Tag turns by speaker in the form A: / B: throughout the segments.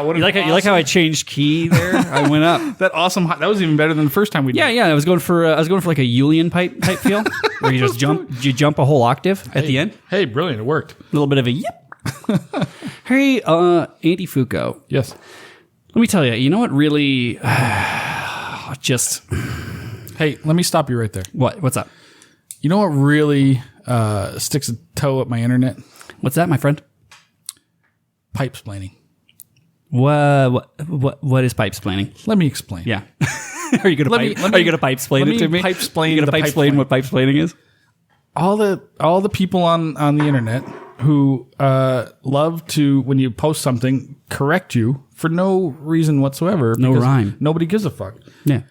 A: What
B: You like how I changed key there? I went up.
A: that awesome. That was even better than the first time we did.
B: Yeah. I was going for like a Julian type feel, where you just jump a whole octave at the end.
A: Hey, brilliant! It worked.
B: A little bit of a yip. Hey, Andy Foucault.
A: Yes.
B: Let me tell you. You know what really just.
A: Hey, let me stop you right there.
B: What's up?
A: You know what really sticks a toe up my internet?
B: What's that, my friend?
A: Pipe-splaining.
B: What is pipe-splaining?
A: Let me explain.
B: Yeah. Are you gonna pipe-splain it to me?
A: Pipe-splain.
B: Are you gonna pipe-splain what pipe-splaining is?
A: All the people on the internet who love to, when you post something, correct you for no reason whatsoever.
B: No rhyme.
A: Nobody gives a fuck.
B: Yeah.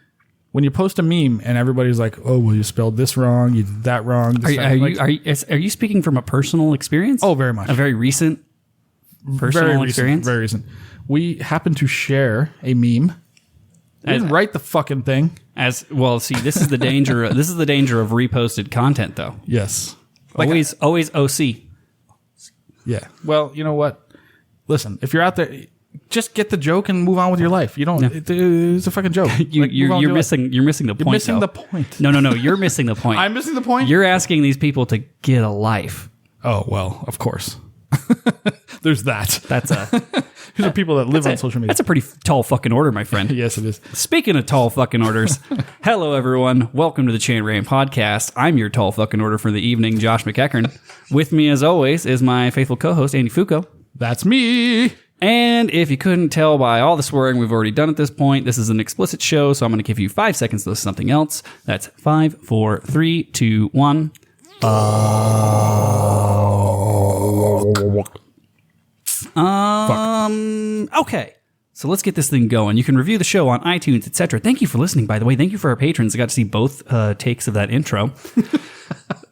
A: When you post a meme and everybody's like, "Oh, well, you spelled this wrong. You did that wrong."
B: Are you speaking from a personal experience?
A: Oh, very much.
B: A very recent personal experience.
A: Very recent. We happen to share a meme. I didn't write the fucking thing.
B: As well, see, this is the danger. This is the danger of reposted content, though.
A: Yes.
B: Always OC.
A: Yeah. Well, you know what? Listen, if you're out there, just get the joke and move on with your life. You don't. Yeah. It's a fucking joke.
B: You're missing the point.
A: You're missing the point.
B: No. You're missing the point.
A: I'm missing the point.
B: You're asking these people to get a life.
A: Oh well, of course. There's that.
B: That's
A: these are people that live on social media.
B: That's a pretty tall fucking order, my friend.
A: Yes, it is.
B: Speaking of tall fucking orders, hello everyone. Welcome to the Chanter Rant podcast. I'm your tall fucking order for the evening, Josh McEachern. With me, as always, is my faithful co-host Andy Foucault.
A: That's me.
B: And if you couldn't tell by all the swearing we've already done at this point, this is an explicit show, so I'm going to give you 5 seconds to listen to something else. That's 5, 4, 3, 2, 1. Okay. So let's get this thing going. You can review the show on iTunes, etc. Thank you for listening, by the way. Thank you for our patrons. I got to see both takes of that intro.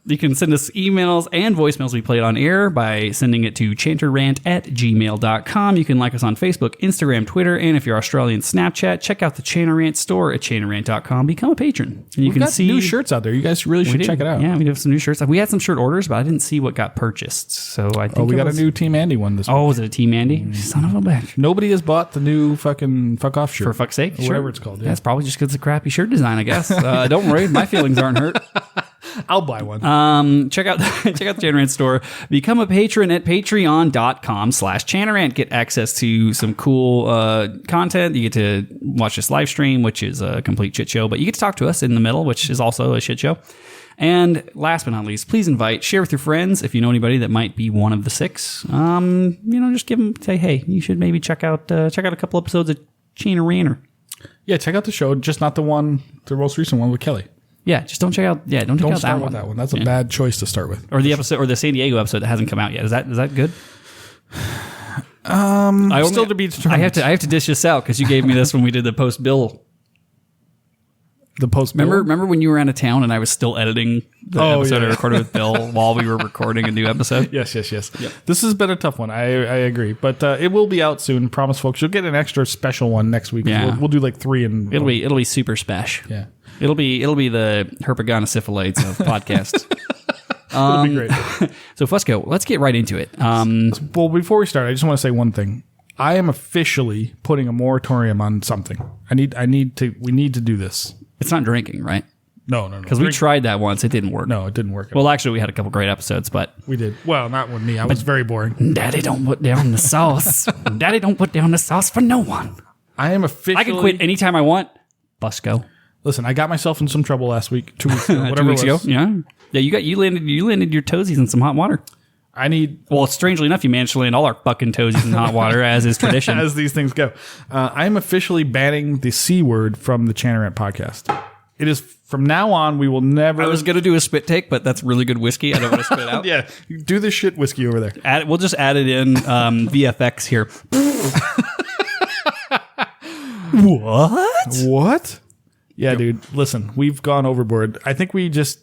B: You can send us emails and voicemails we played on air by sending it to chanterrant@gmail.com. You can like us on Facebook, Instagram, Twitter, and if you're Australian, Snapchat. Check out the Chanter Rant store at chanterrant.com. Become a patron. And you can see
A: new shirts out there. You guys really should check it out.
B: Yeah, we have some new shirts. We had some shirt orders, but I didn't see what got purchased. So I think
A: we got a new Team Andy one this week.
B: Oh, was it a Team Andy? Son of a bitch.
A: Nobody has bought the new fucking fuck off shirt.
B: For fuck's sake.
A: Or whatever it's called.
B: Yeah, it's probably just because it's a crappy shirt design, I guess. Don't worry. My feelings aren't hurt.
A: I'll buy one.
B: Check out the Chanter Rant store. Become a patron at patreon.com/ChanterRant. Get access to some cool content. You get to watch this live stream, which is a complete shit show, but you get to talk to us in the middle, which is also a shit show. And last but not least, please share with your friends if you know anybody that might be one of the 6. Just give them, say, hey, you should maybe check out a couple episodes of Chanter Rant.
A: Yeah, check out the show, just not the most recent one with Kelly.
B: Yeah, just don't check out. Yeah, don't check out
A: start with that one. That's a bad choice to start with.
B: Or the episode, or the San Diego episode that hasn't come out yet. Is that good?
A: Still to be determined.
B: I have to dish this out because you gave me this when we did the post bill.
A: The post bill.
B: Remember when you were out of town and I was still editing the episode I recorded with Bill while we were recording a new episode?
A: Yes. Yep. This has been a tough one. I agree, but it will be out soon. Promise, folks. You'll get an extra special one next week.
B: Yeah.
A: We'll do like 3 and
B: it'll be super special.
A: Yeah.
B: It'll be the herpagonosyphilites of podcasts.
A: It'll be great.
B: So Fusco, let's get right into it.
A: Well, before we start, I just want to say one thing. I am officially putting a moratorium on something. We need to do this.
B: It's not drinking, right?
A: No.
B: Because we tried that once. It didn't work.
A: No, it didn't work.
B: Well, actually, we had a couple great episodes, but...
A: We did. Well, not with me. I was very boring.
B: Daddy don't put down the sauce. Daddy don't put down the sauce for no one.
A: I am officially...
B: I can quit anytime I want. Busco.
A: Listen, I got myself in some trouble last week, 2 weeks ago, whatever
B: 2 weeks
A: it was.
B: ago? Yeah. Yeah, you landed your toesies in some hot water. Well, strangely enough, you managed to land all our fucking toesies in hot water, as is tradition.
A: As these things go. I am officially banning the C word from the Chanter Rant podcast. It is, from now on, we will never...
B: I was going to do a spit take, but that's really good whiskey. I don't want to spit it out.
A: Yeah, do this shit whiskey over there.
B: We'll just add it in VFX here.
A: What? Yeah, dude. Listen, we've gone overboard. I think we just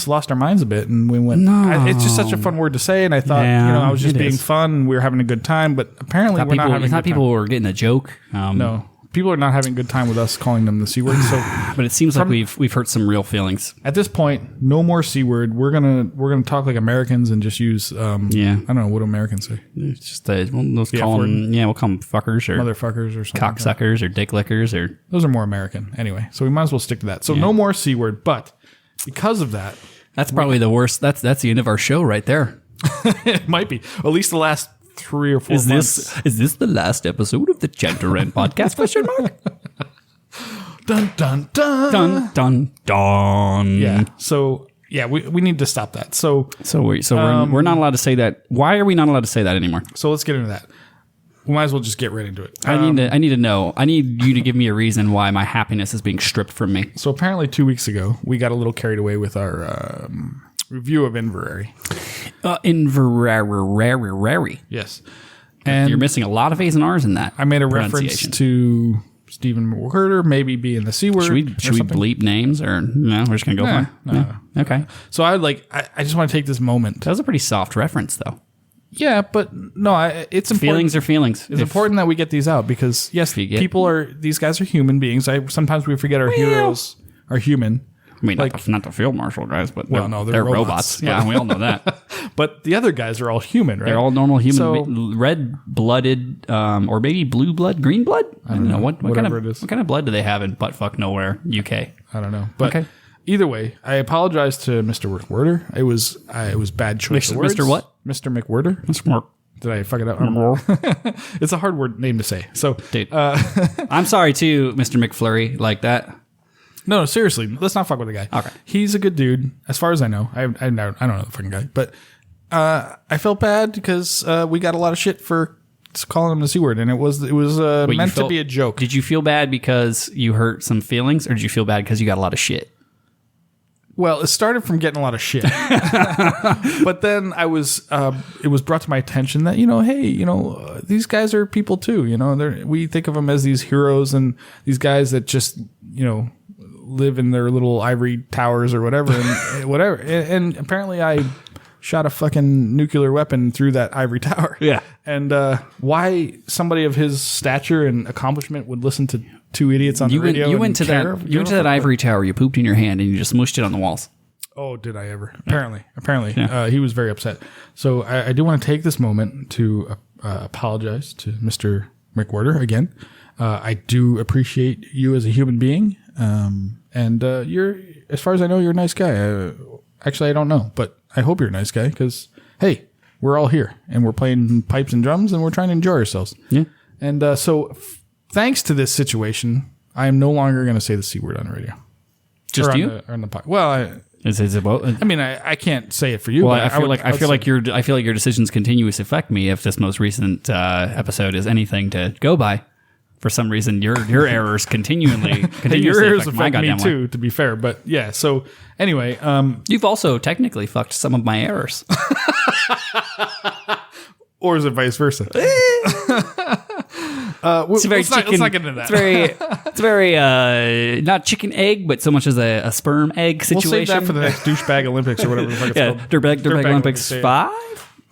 A: lost our minds a bit, and we went. No, it's just such a fun word to say, and I thought, I was just being fun, and we were having a good time, but apparently we're not having.
B: It's not people who are getting a joke.
A: No, people are not having a good time with us calling them the C word. So,
B: But it seems like we've hurt some real feelings.
A: at this point, no more C word. We're gonna talk like Americans and just use I don't know, what do Americans say?
B: It's just we'll
A: The
B: call
A: F
B: them we'll call them fuckers or
A: Motherfuckers or something. Like that.
B: cocksuckers or dick lickers or
A: Those are more American anyway. So we might as well stick to that. So no more C word. But because of that,
B: that's probably the worst. That's the end of our show right there.
A: it might be at least the last 3 or 4 months.
B: Is this the last episode of the Chanter Rant podcast? Question mark.
A: Dun dun dun
B: Dun dun dun.
A: Yeah. So yeah, we need to stop that. So
B: We're not allowed to say that. Why are we not allowed to say that anymore?
A: so let's get into that. We might as well just get right into it.
B: I need to know. I need you to give me a reason why my happiness is being stripped from me.
A: So apparently 2 weeks ago, we got a little carried away with our review of Inverary.
B: Inverary.
A: Yes. And
B: You're missing a lot of A's and R's in that.
A: I made a reference to Stephen McWhirter maybe being the C word.
B: Should we bleep names or no? We're just gonna go for it.
A: No.
B: Okay.
A: So I just want to take this moment.
B: That was a pretty soft reference, though.
A: Yeah, but no, it's important.
B: Feelings are feelings.
A: It's important that we get these out because yes, these guys are human beings. Sometimes we forget our heroes are human.
B: I mean, not the field marshal guys, but
A: they're
B: they're robots. Yeah, we all know that.
A: But the other guys are all human, right?
B: They're all normal human, red-blooded, or maybe blue blood, green blood. I don't know what kind of blood do they have in buttfuck nowhere, UK.
A: I don't know, but either way, I apologize to Mr. McWhirter. It was bad choice of words.
B: Mr. what?
A: Mr. McWhirter.
B: Mr. Mark.
A: Did I fuck it up? I don't know. It's a hard word name to say. So,
B: dude, I'm sorry too, Mr. McFlurry, like that.
A: No, seriously, let's not fuck with the guy.
B: Okay,
A: he's a good dude, as far as I know. I don't know the fucking guy, but I felt bad because we got a lot of shit for calling him the C word, and it was meant to be a joke.
B: Did you feel bad because you hurt some feelings, or did you feel bad because you got a lot of shit?
A: Well, it started from getting a lot of shit, but then it was brought to my attention that hey, these guys are people too. We think of them as these heroes and these guys that just live in their little ivory towers or whatever, and whatever. And apparently, I shot a fucking nuclear weapon through that ivory tower.
B: Yeah.
A: And why somebody of his stature and accomplishment would listen to two idiots on the radio?
B: You went to that ivory tower. You pooped in your hand and you just smushed it on the walls.
A: Oh, did I ever? Apparently, he was very upset. So I do want to take this moment to apologize to Mr. McWhirter again. I do appreciate you as a human being. And you're, as far as I know, you're a nice guy. Actually, I don't know, but I hope you're a nice guy because, hey, we're all here and we're playing pipes and drums and we're trying to enjoy ourselves.
B: Yeah.
A: And thanks to this situation, I am no longer going to say the C word on the radio.
B: Just
A: or
B: you?
A: On the podcast. Well,
B: is it about?
A: I mean, I can't say it for you.
B: Well, I feel like your decisions continuously affect me. If this most recent episode is anything to go by, for some reason your errors continuously
A: your errors
B: affect my
A: affect me
B: goddamn
A: too. To be fair, but yeah. So anyway,
B: you've also technically fucked some of my errors,
A: or is it vice versa?
B: It's very chicken.
A: Let's not get into that.
B: It's very not chicken egg, but so much as a sperm egg situation.
A: We'll save that for the next douchebag Olympics or whatever the fuck it's called.
B: Dirtbag Olympics 5.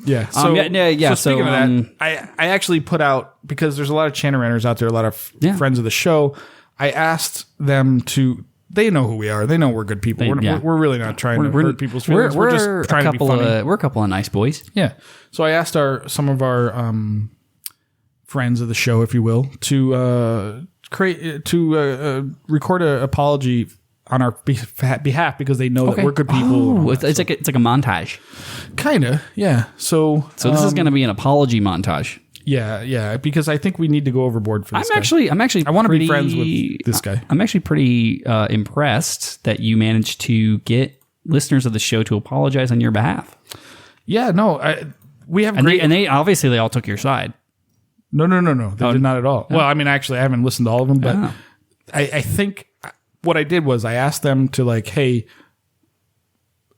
A: Yeah.
B: So,
A: So speaking of that, I actually put out, because there's a lot of Chanter Ranters out there, a lot of friends of the show. I asked them to. They know who we are. They know we're good people. We're really not trying to hurt people's feelings. We're just trying to be funny.
B: We're a couple of nice boys.
A: Yeah. So I asked some of our friends of the show, if you will, to record an apology on our behalf because they know that we're good people.
B: Oh, it's like a montage.
A: Kinda, yeah. So
B: this is going to be an apology montage.
A: Yeah, because I think we need to go overboard for this.
B: I
A: want to be friends with this guy.
B: I'm actually pretty impressed that you managed to get listeners of the show to apologize on your behalf.
A: Yeah, no, we have
B: they obviously they all took your side.
A: No, they did not at all. Well, I mean, actually, I haven't listened to all of them, but I think what I did was I asked them to hey,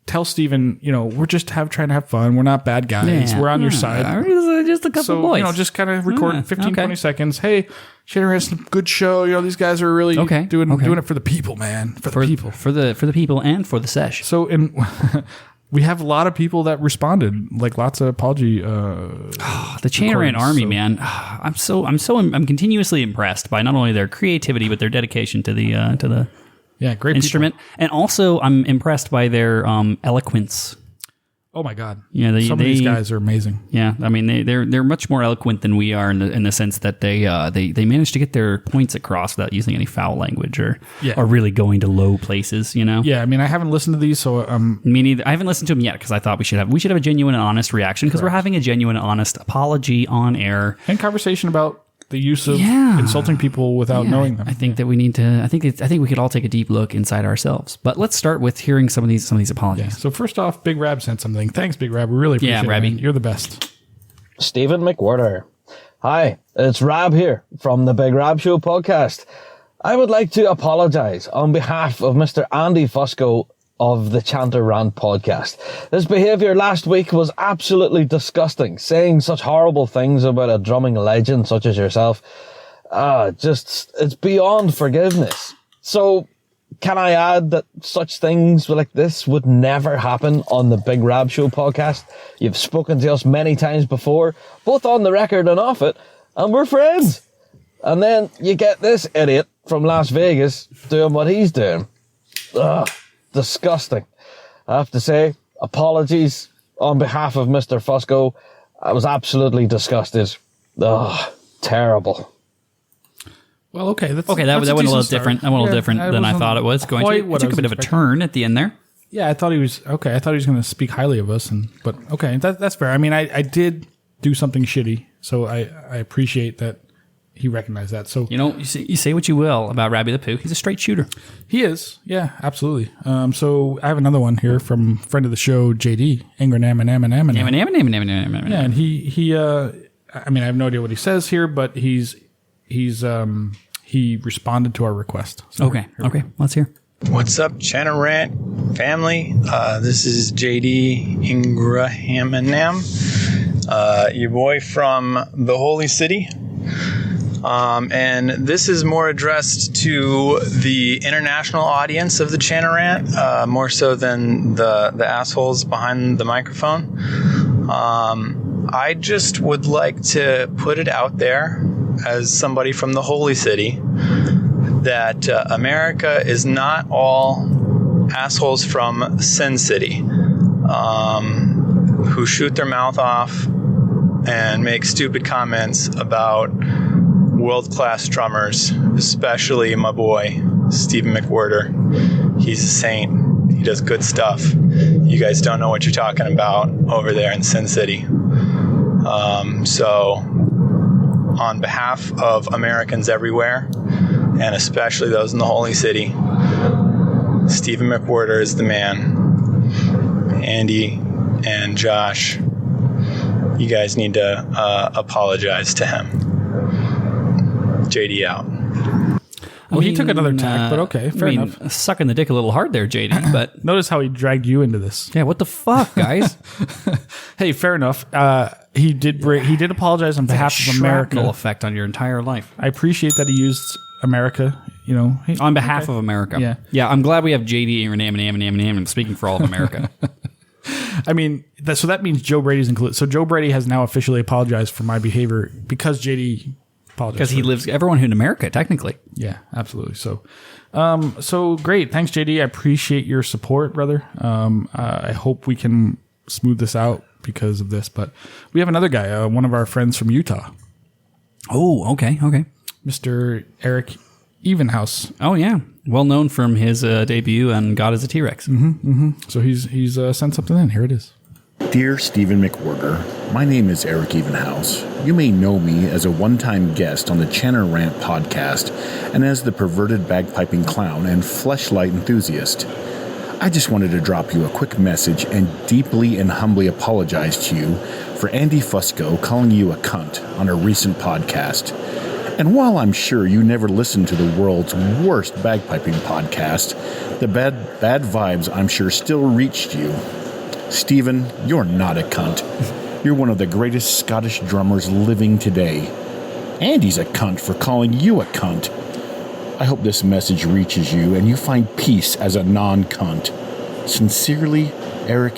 A: tell Steven, we're just trying to have fun. We're not bad guys. Yeah. We're on your side.
B: Just a couple boys.
A: Just kind of record 20 seconds. Hey, Chanter Rant's a good show. These guys are really doing it for the people, man. For the people.
B: For the people and for the sesh.
A: So we have a lot of people that responded, like lots of apology.
B: The Chanter Rant army, man. I'm continuously impressed by not only their creativity but their dedication to the
A: great
B: instrument,
A: people.
B: and also I'm impressed by their eloquence.
A: Oh my God!
B: Yeah,
A: some of these guys are amazing.
B: Yeah, I mean they're much more eloquent than we are in the sense that they manage to get their points across without using any foul language or really going to low places. You know.
A: Yeah, I mean I haven't listened to these, so
B: me neither. I haven't listened to them yet because I thought we should have a genuine and honest reaction because we're having a genuine and honest apology on air
A: and conversation about the use of insulting people without knowing them.
B: I think that we need to. I think we could all take a deep look inside ourselves. But let's start with hearing some of these apologies.
A: Yeah. So first off, Big Rab sent something. Thanks, Big Rab. We really appreciate it.
B: Rabby.
A: You're the best.
C: Stephen McWhirter. Hi, it's Rab here from the Big Rab Show podcast. I would like to apologize on behalf of Mr. Andy Fusco of the Chanter Rant podcast. His behaviour last week was absolutely disgusting, saying such horrible things about a drumming legend such as yourself. It's beyond forgiveness. So, can I add that such things like this would never happen on the Big Rab Show podcast? You've spoken to us many times before, both on the record and off it, and we're friends. And then you get this idiot from Las Vegas doing what he's doing. Ugh. Disgusting. I have to say, apologies on behalf of Mr. Fusco. I was absolutely disgusted. Ugh, terrible.
A: Well, okay.
B: That went a little different. That went a little different than I thought it was going to. It took a bit of a turn at the end there.
A: Yeah, I thought he was okay. I thought he was going to speak highly of us, but okay, that's fair. I mean, I did do something shitty, so I appreciate that he recognized that. So
B: you say what you will about Rabby the Pooh. He's a straight shooter.
A: He is. Yeah, absolutely. So I have another one here from friend of the show, JD. Yeah, and he I mean, I have no idea what he says here, but he responded to our request. So
B: okay, let's hear.
D: What's up, Chanter Rant family? This is JD Ingrahamanam, your boy from the Holy City. And this is more addressed to the international audience of the Chanter Rant, more so than the assholes behind the microphone. I just would like to put it out there as somebody from the Holy City that America is not all assholes from Sin City who shoot their mouth off and make stupid comments about world-class drummers, especially my boy, Stephen McWhirter. He's a saint. He does good stuff. You guys don't know what you're talking about over there in Sin City. So, on behalf of Americans everywhere, and especially those in the Holy City, Stephen McWhirter is the man. Andy and Josh, you guys need to apologize to him. JD out.
A: Well, he took another tack, but okay, fair enough.
B: Sucking the dick a little hard there, JD. But
A: notice how he dragged you into this.
B: Yeah, what the fuck, guys?
A: Hey, fair enough. He did apologize on behalf of America.
B: Shrapnel effect on your entire life.
A: I appreciate that he used America.
B: On behalf of America. Yeah. I'm glad we have JD and speaking for all of America.
A: I mean, so that means Joe Brady's included. So Joe Brady has now officially apologized for my behavior because JD apologized.
B: Because he lives everyone in America, technically.
A: Yeah, absolutely. So great. Thanks, JD. I appreciate your support, brother. I hope we can smooth this out because of this. But we have another guy, one of our friends from Utah.
B: Oh, okay.
A: Mr. Eric Evenhouse.
B: Oh, yeah. Well known from his debut on God is a T-Rex.
A: So he's sent something in. Here it is.
E: Dear Stephen McWhirter, my name is Eric Evenhouse. You may know me as a one-time guest on the Chanter Rant podcast and as the perverted bagpiping clown and fleshlight enthusiast. I just wanted to drop you a quick message and deeply and humbly apologize to you for Andy Fusco calling you a cunt on a recent podcast. And while I'm sure you never listened to the world's worst bagpiping podcast, the bad vibes I'm sure still reached you. Stephen, you're not a cunt. You're one of the greatest Scottish drummers living today. Andy's a cunt for calling you a cunt. I hope this message reaches you and you find peace as a non-cunt. Sincerely, Eric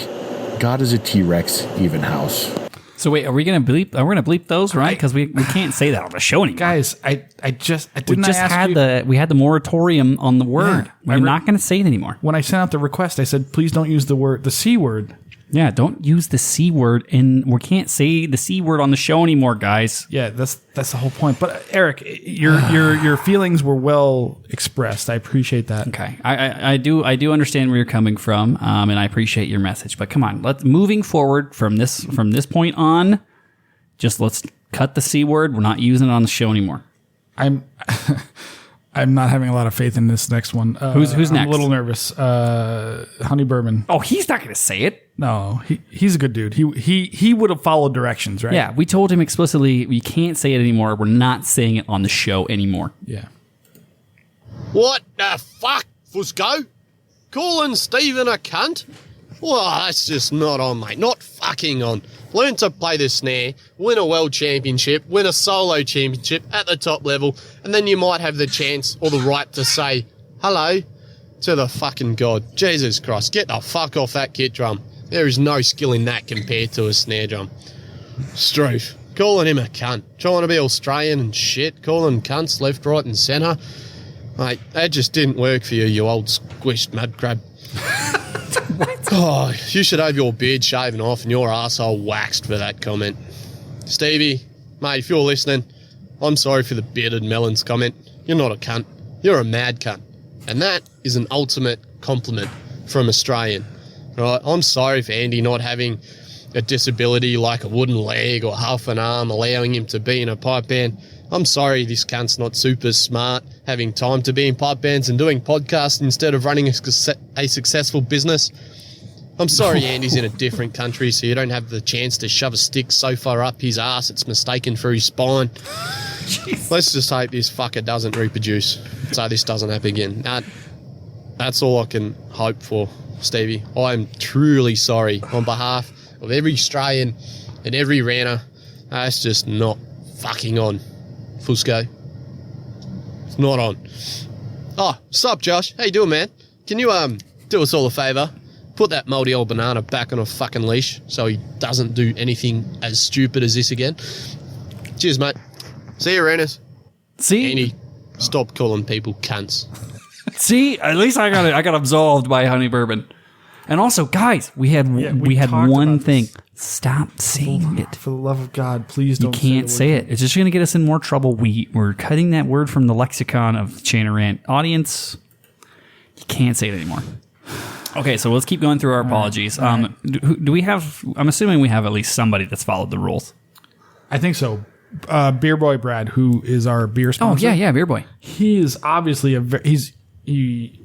E: God is a T-Rex, even house.
B: So wait, are we gonna bleep? We're gonna bleep those, right? Because we can't say that on the show anymore.
A: Guys, we just had
B: the moratorium on the word. We're not gonna say it anymore.
A: When I sent out the request, I said, please don't use the C word.
B: Yeah, don't use the C word, and we can't say the C word on the show anymore, guys.
A: Yeah, that's the whole point. But Eric, your feelings were well expressed. I appreciate that.
B: Okay, I do understand where you're coming from, and I appreciate your message. But come on, moving forward from this point on, let's cut the C word. We're not using it on the show anymore.
A: I'm not having a lot of faith in this next one.
B: Who's next?
A: I'm a little nervous. Honey Bourbon.
B: Oh, he's not going to say it.
A: No, he's a good dude. He would have followed directions, right?
B: Yeah, we told him explicitly we can't say it anymore. We're not saying it on the show anymore.
A: Yeah.
F: What the fuck, Fusco? Calling Steven a cunt? Well, that's just not on, mate. Not fucking on. Learn to play the snare, win a world championship, win a solo championship at the top level, and then you might have the chance or the right to say hello to the fucking god. Jesus Christ, get the fuck off that kit drum. There is no skill in that compared to a snare drum. Struth, calling him a cunt, trying to be Australian and shit, calling cunts left, right and centre. Mate, that just didn't work for you old squished mud crab. Oh, you should have your beard shaven off and your arsehole waxed for that comment. Stevie, mate, if you're listening, I'm sorry for the bearded melons comment. You're not a cunt. You're a mad cunt. And that is an ultimate compliment from Australian. Right? I'm sorry for Andy not having a disability like a wooden leg or half an arm, allowing him to be in a pipe band. I'm sorry this cunt's not super smart, having time to be in pipe bands and doing podcasts instead of running a successful business. I'm sorry Andy's in a different country, so you don't have the chance to shove a stick so far up his ass it's mistaken for his spine. Jeez. Let's just hope this fucker doesn't reproduce, so this doesn't happen again. That's all I can hope for, Stevie. I am truly sorry on behalf of every Australian and every ranter. That's just not fucking on, Fusco. It's not on. Oh, sup, Josh? How you doing, man? Can you do us all a favour? Put that mouldy old banana back on a fucking leash so he doesn't do anything as stupid as this again. Cheers, mate. See you, Renus.
B: See?
F: Andy, stop calling people cunts.
B: See? At least I got absolved by Honey Bourbon. And also, guys, we had one thing. This. Stop saying it.
A: For the love of God, please don't.
B: You can't say it. It's just going to get us in more trouble. We're cutting that word from the lexicon of Chanter Rant. Audience, you can't say it anymore. Okay, so let's keep going through our apologies. Right. Do we have? I'm assuming we have at least somebody that's followed the rules.
A: I think so. Beer Boy Brad, who is our beer sponsor.
B: Oh yeah, Beer Boy.
A: He is obviously he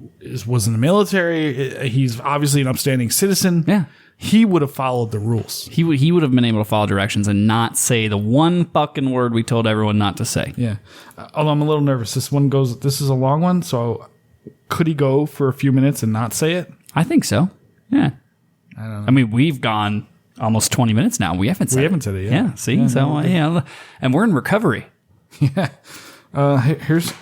A: was in the military. He's obviously an upstanding citizen.
B: Yeah,
A: he would have followed the rules.
B: He would have been able to follow directions and not say the one fucking word we told everyone not to say.
A: Yeah, although I'm a little nervous. This is a long one, so could he go for a few minutes and not say it?
B: I think so. Yeah.
A: I don't know.
B: I mean, we've gone almost 20 minutes now. We haven't said
A: it yet.
B: Yeah. See? Yeah, and we're in recovery.
A: Yeah. Here's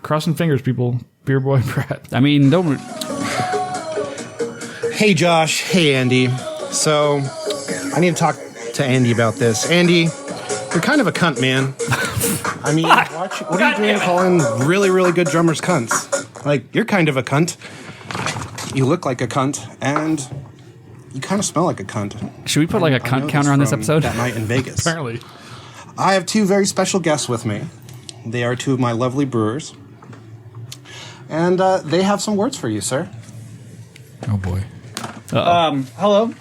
A: crossing fingers, people. Beer Boy Brad.
B: I mean, don't.
G: Hey, Josh. Hey, Andy. So, I need to talk to Andy about this. Andy, you're kind of a cunt, man. I mean, what are you doing calling really, really good drummers cunts? Like, you're kind of a cunt. You look like a cunt, and you kind of smell like a cunt.
B: Should we put like a cunt counter on this episode?
G: That night in Vegas.
A: Apparently.
G: I have two very special guests with me. They are two of my lovely brewers. And they have some words for you, sir.
A: Oh, boy.
H: Hello.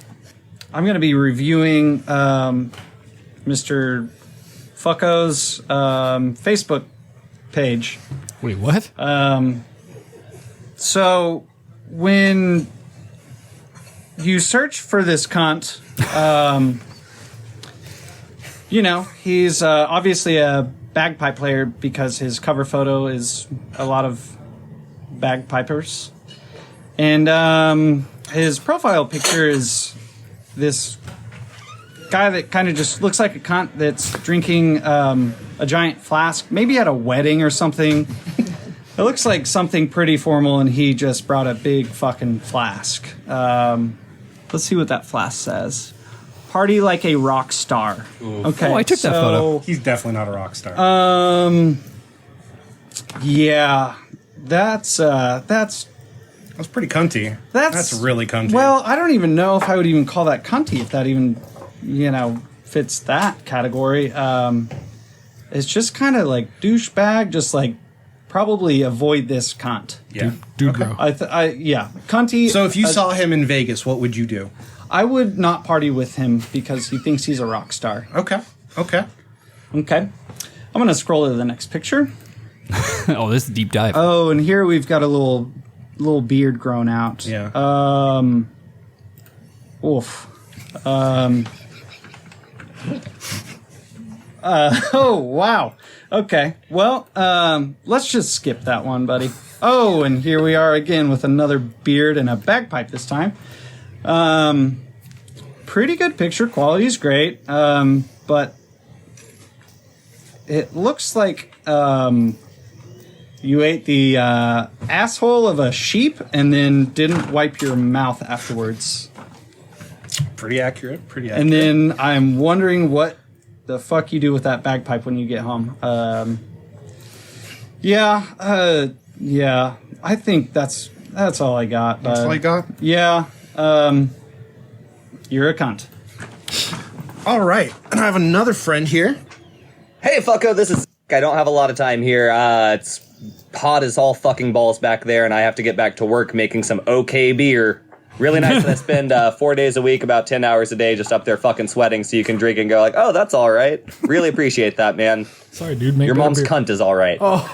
H: I'm going to be reviewing Mr. Fucko's Facebook page.
A: Wait, what?
H: So, when you search for this cunt, he's obviously a bagpipe player because his cover photo is a lot of bagpipers. And his profile picture is this guy that kind of just looks like a cunt that's drinking a giant flask, maybe at a wedding or something. It looks like something pretty formal, and he just brought a big fucking flask. Let's see what that flask says. Party like a rock star.
G: Ooh.
H: Okay.
B: Oh, I took that photo.
G: He's definitely not a rock star.
H: Yeah. That's
G: pretty cunty. That's really cunty.
H: Well, I don't even know if I would even call that cunty, if that even, fits that category. It's just kind of like douchebag, just like probably avoid this cunt.
G: yeah.
A: Dude, bro.
H: Cunty.
G: So if you saw him in Vegas, what would you do?
H: I would not party with him because he thinks he's a rock star.
G: Okay.
H: Okay. I'm going to scroll to the next picture.
B: Oh, this is a deep dive.
H: Oh, and here we've got a little beard grown out.
G: Yeah.
H: Oof. Oh, wow. Okay. Well, let's just skip that one, buddy. Oh, and here we are again with another beard and a bagpipe this time. Pretty good picture. Quality is great. But it looks like you ate the asshole of a sheep and then didn't wipe your mouth afterwards.
G: Pretty accurate.
H: And then I'm wondering what the fuck you do with that bagpipe when you get home. Yeah. I think that's all I got.
G: That's all I got?
H: Yeah. You're a cunt.
G: All right. And I have another friend here.
I: Hey, fucko, this is... I don't have a lot of time here. It's hot as all fucking balls back there, and I have to get back to work making some okay beer. Really nice that I spend 4 days a week, about 10 hours a day, just up there fucking sweating so you can drink and go like, oh, that's all right. Really appreciate that, man.
A: Sorry, dude.
I: Your mom's cunt is all right.
A: Oh,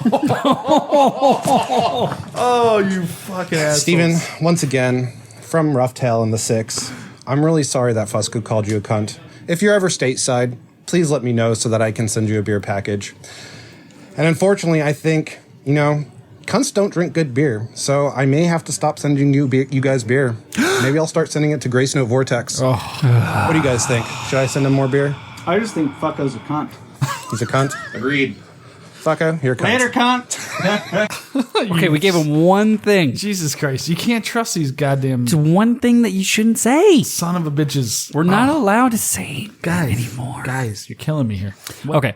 A: you fucking asshole.
G: Steven, once again, from Rough Tail in the 6, I'm really sorry that Fusco called you a cunt. If you're ever stateside, please let me know so that I can send you a beer package. And unfortunately, I think, cunts don't drink good beer, so I may have to stop sending you guys beer. Maybe I'll start sending it to Grace Note Vortex.
A: Oh.
G: What do you guys think? Should I send him more beer?
H: I just think fucko's a cunt.
G: He's a cunt?
I: Agreed.
G: Fucko, you're a cunt.
H: Later, cunt.
B: Okay, we gave him one thing.
A: Jesus Christ. You can't trust these goddamn
B: It's one thing that you shouldn't say.
A: son of a bitches.
B: We're not allowed to say
A: guys
B: anymore.
A: Guys, you're killing me here.
B: Okay.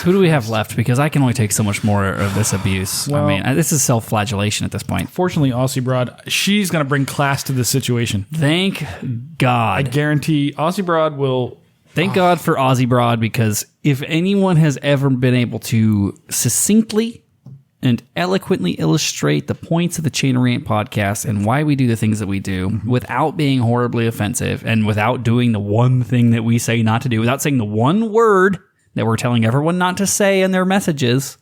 B: Who do we have left? Because I can only take so much more of this abuse.
A: Well-
B: this is self-flagellation at this point.
A: Fortunately, Aussie Broad, she's going to bring class to this situation.
B: Thank God.
A: Guarantee Aussie Broad will...
B: Thank God for Aussie Broad, because if anyone has ever been able to succinctly and eloquently illustrate the points of the Chanter Rant podcast and why we do the things that we do without being horribly offensive and without doing the one thing that we say not to do, without saying the one word that we're telling everyone not to say in their messages,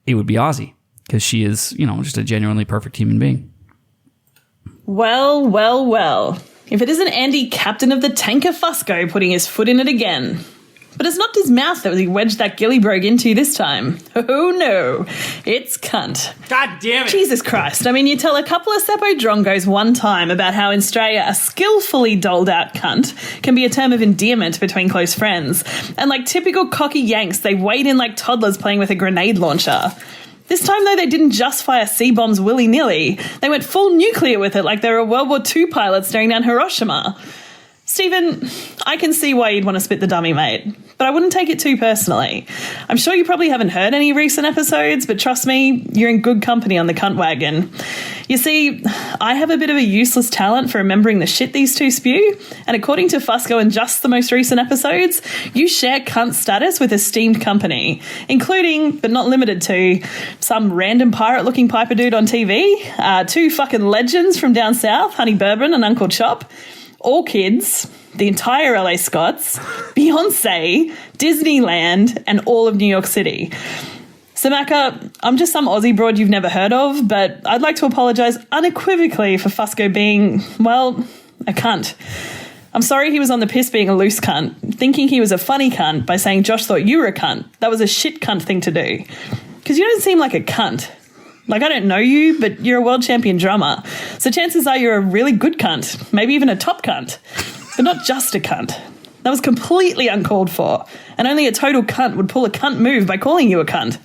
B: it would be Aussie, because she is, just a genuinely perfect human being.
J: Well, well, well. If it isn't Andy, captain of the tanker Fusco, putting his foot in it again. But it's not his mouth that he wedged that gillybrogue into this time. Oh no, it's cunt.
B: God damn it.
J: Jesus Christ. I mean, you tell a couple of Seppo drongos one time about how in Australia a skillfully doled out cunt can be a term of endearment between close friends. And like typical cocky Yanks, they wade in like toddlers playing with a grenade launcher. This time, though, they didn't just fire C-bombs willy-nilly. They went full nuclear with it like they were a World War II pilot staring down Hiroshima. Stephen, I can see why you'd want to spit the dummy, mate, but I wouldn't take it too personally. I'm sure you probably haven't heard any recent episodes, but trust me, you're in good company on the cunt wagon. You see, I have a bit of a useless talent for remembering the shit these two spew, and according to Fusco in just the most recent episodes, you share cunt status with esteemed company, including, but not limited to, some random pirate-looking piper dude on TV, two fucking legends from down south, Honey Bourbon and Uncle Chop, all kids, the entire LA Scots, Beyonce, Disneyland, and all of New York City. Samaka, I'm just some Aussie broad you've never heard of, but I'd like to apologise unequivocally for Fusco being, well, a cunt. I'm sorry he was on the piss being a loose cunt, thinking he was a funny cunt by saying Josh thought you were a cunt. That was a shit cunt thing to do. Because you don't seem like a cunt. Like, I don't know you, but you're a world champion drummer. So chances are you're a really good cunt, maybe even a top cunt, but not just a cunt. That was completely uncalled for, and only a total cunt would pull a cunt move by calling you a cunt.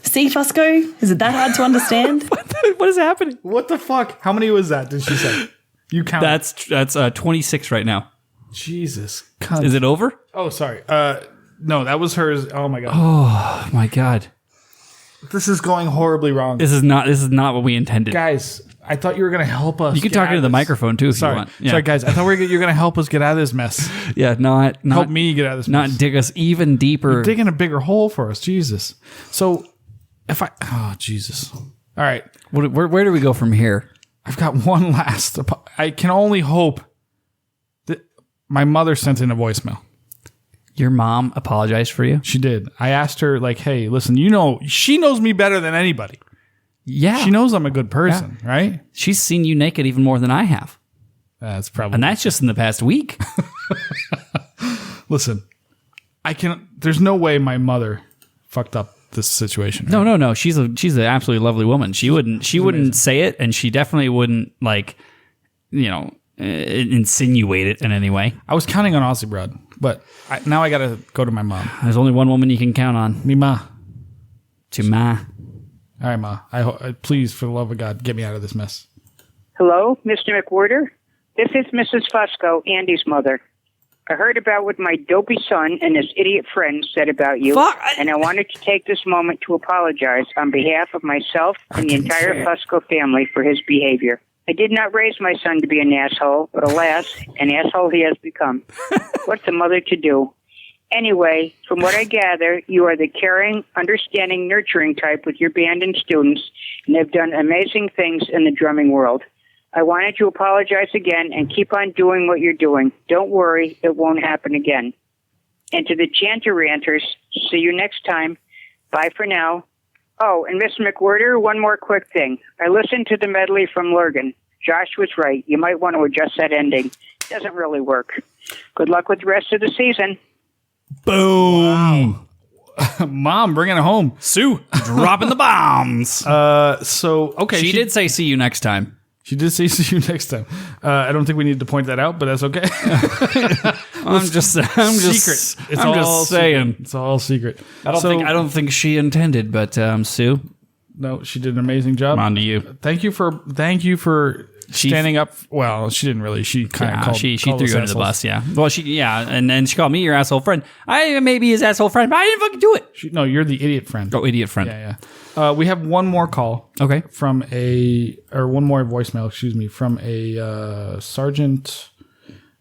J: See, Fusco? Is it that hard to understand?
B: What is happening?
A: What the fuck? How many was that, did she say? You count.
B: That's 26 right now.
A: Jesus. Cunt.
B: Is it over?
A: Oh, sorry. No, that was hers. Oh my god.
B: Oh my god.
A: This is going horribly wrong.
B: This is not what we intended.
A: Guys, I thought you were going to help us.
B: You can talk into the microphone too if you want. Yeah.
A: Sorry, guys. I thought you were going to help us get out of this mess.
B: Yeah, not
A: help me get out of this mess.
B: Not dig us even deeper.
A: You're digging a bigger hole for us. Jesus. So oh, Jesus. All right.
B: Where do we go from here?
A: I've got one last. I can only hope that my mother sent in a voicemail.
B: Your mom apologized for you?
A: She did. I asked her, like, hey, listen, she knows me better than anybody.
B: Yeah.
A: She knows I'm a good person, right?
B: She's seen you naked even more than I have.
A: That's probably.
B: And that's just in the past week.
A: Listen, there's no way my mother fucked up this situation. Right?
B: No. She's an absolutely lovely woman. She wouldn't say it, and she definitely wouldn't, like, insinuate it in any way.
A: I was counting on Aussie Broad, but now I got to go to my mom.
B: There's only one woman you can count on.
A: Me ma.
B: To ma.
A: All right, ma. Please, for the love of God, get me out of this mess.
K: Hello, Mr. McWhirter. This is Mrs. Fusco, Andy's mother. I heard about what my dopey son and his idiot friend said about you, and I wanted to take this moment to apologize on behalf of myself and the entire Fusco family for his behavior. I did not raise my son to be an asshole, but alas, an asshole he has become. What's a mother to do? Anyway, from what I gather, you are the caring, understanding, nurturing type with your band and students, and have done amazing things in the drumming world. I wanted to apologize again and keep on doing what you're doing. Don't worry, it won't happen again. And to the Chanter Ranters, see you next time. Bye for now. Oh, and Mr. McWhirter, one more quick thing. I listened to the medley from Lurgan. Josh was right. You might want to adjust that ending. It doesn't really work. Good luck with the rest of the season.
B: Boom.
A: Wow. Mom, bringing it home.
B: Sue, dropping the bombs.
A: Okay.
B: She did say see you next time.
A: She did say see you next time. I don't think we need to point that out, but that's okay.
B: I'm just
A: secret. It's all saying. It's all secret.
B: I don't think she intended, but Sue.
A: No, she did an amazing job.
B: On to you.
A: Thank you for standing up. Well, she didn't really. She kind of called.
B: She threw you under the bus. Yeah. Well, and then she called me your asshole friend. I may be his asshole friend, but I didn't fucking do it.
A: No, you're the idiot friend.
B: Oh, idiot friend.
A: Yeah. We have one more call.
B: Okay.
A: One more voicemail. Excuse me, from a Sergeant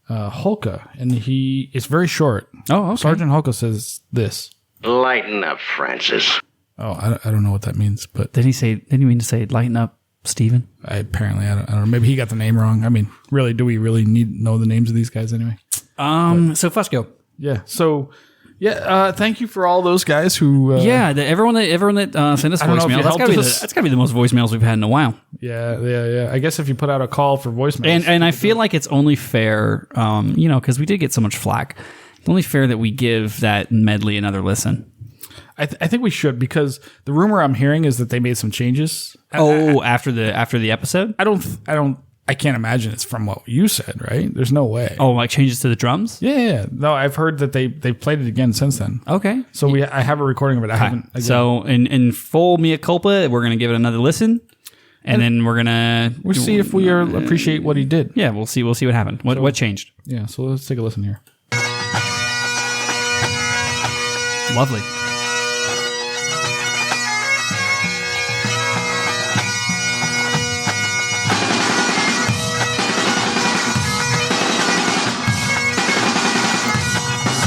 A: Holka, and it's very short.
B: Oh, okay.
A: Sergeant Holka says this.
L: Lighten up, Francis.
A: Oh, I don't know what that means, but
B: did he mean to say lighten up, Steven?
A: Apparently, I don't know. Maybe he got the name wrong. I mean, really, do we really know the names of these guys anyway?
B: So Fusco.
A: Yeah. So, thank you for all those guys who.
B: Everyone that sent us voicemails. That's gotta be the most voicemails we've had in a while.
A: Yeah. I guess if you put out a call for voicemails,
B: and I feel like it's only fair, because we did get so much flack. It's only fair that we give that medley another listen.
A: I think we should, because the rumor I'm hearing is that they made some changes.
B: After the episode?
A: I can't imagine it's from what you said, right? There's no way.
B: Oh, like changes to the drums?
A: Yeah. No, I've heard that they played it again since then.
B: Okay.
A: So I have a recording of it. I haven't. Again.
B: So in full mea culpa, we're gonna give it another listen, and then we'll
A: see if we appreciate what he did.
B: Yeah, we'll see what happened. What changed?
A: Yeah. So let's take a listen here.
B: Lovely.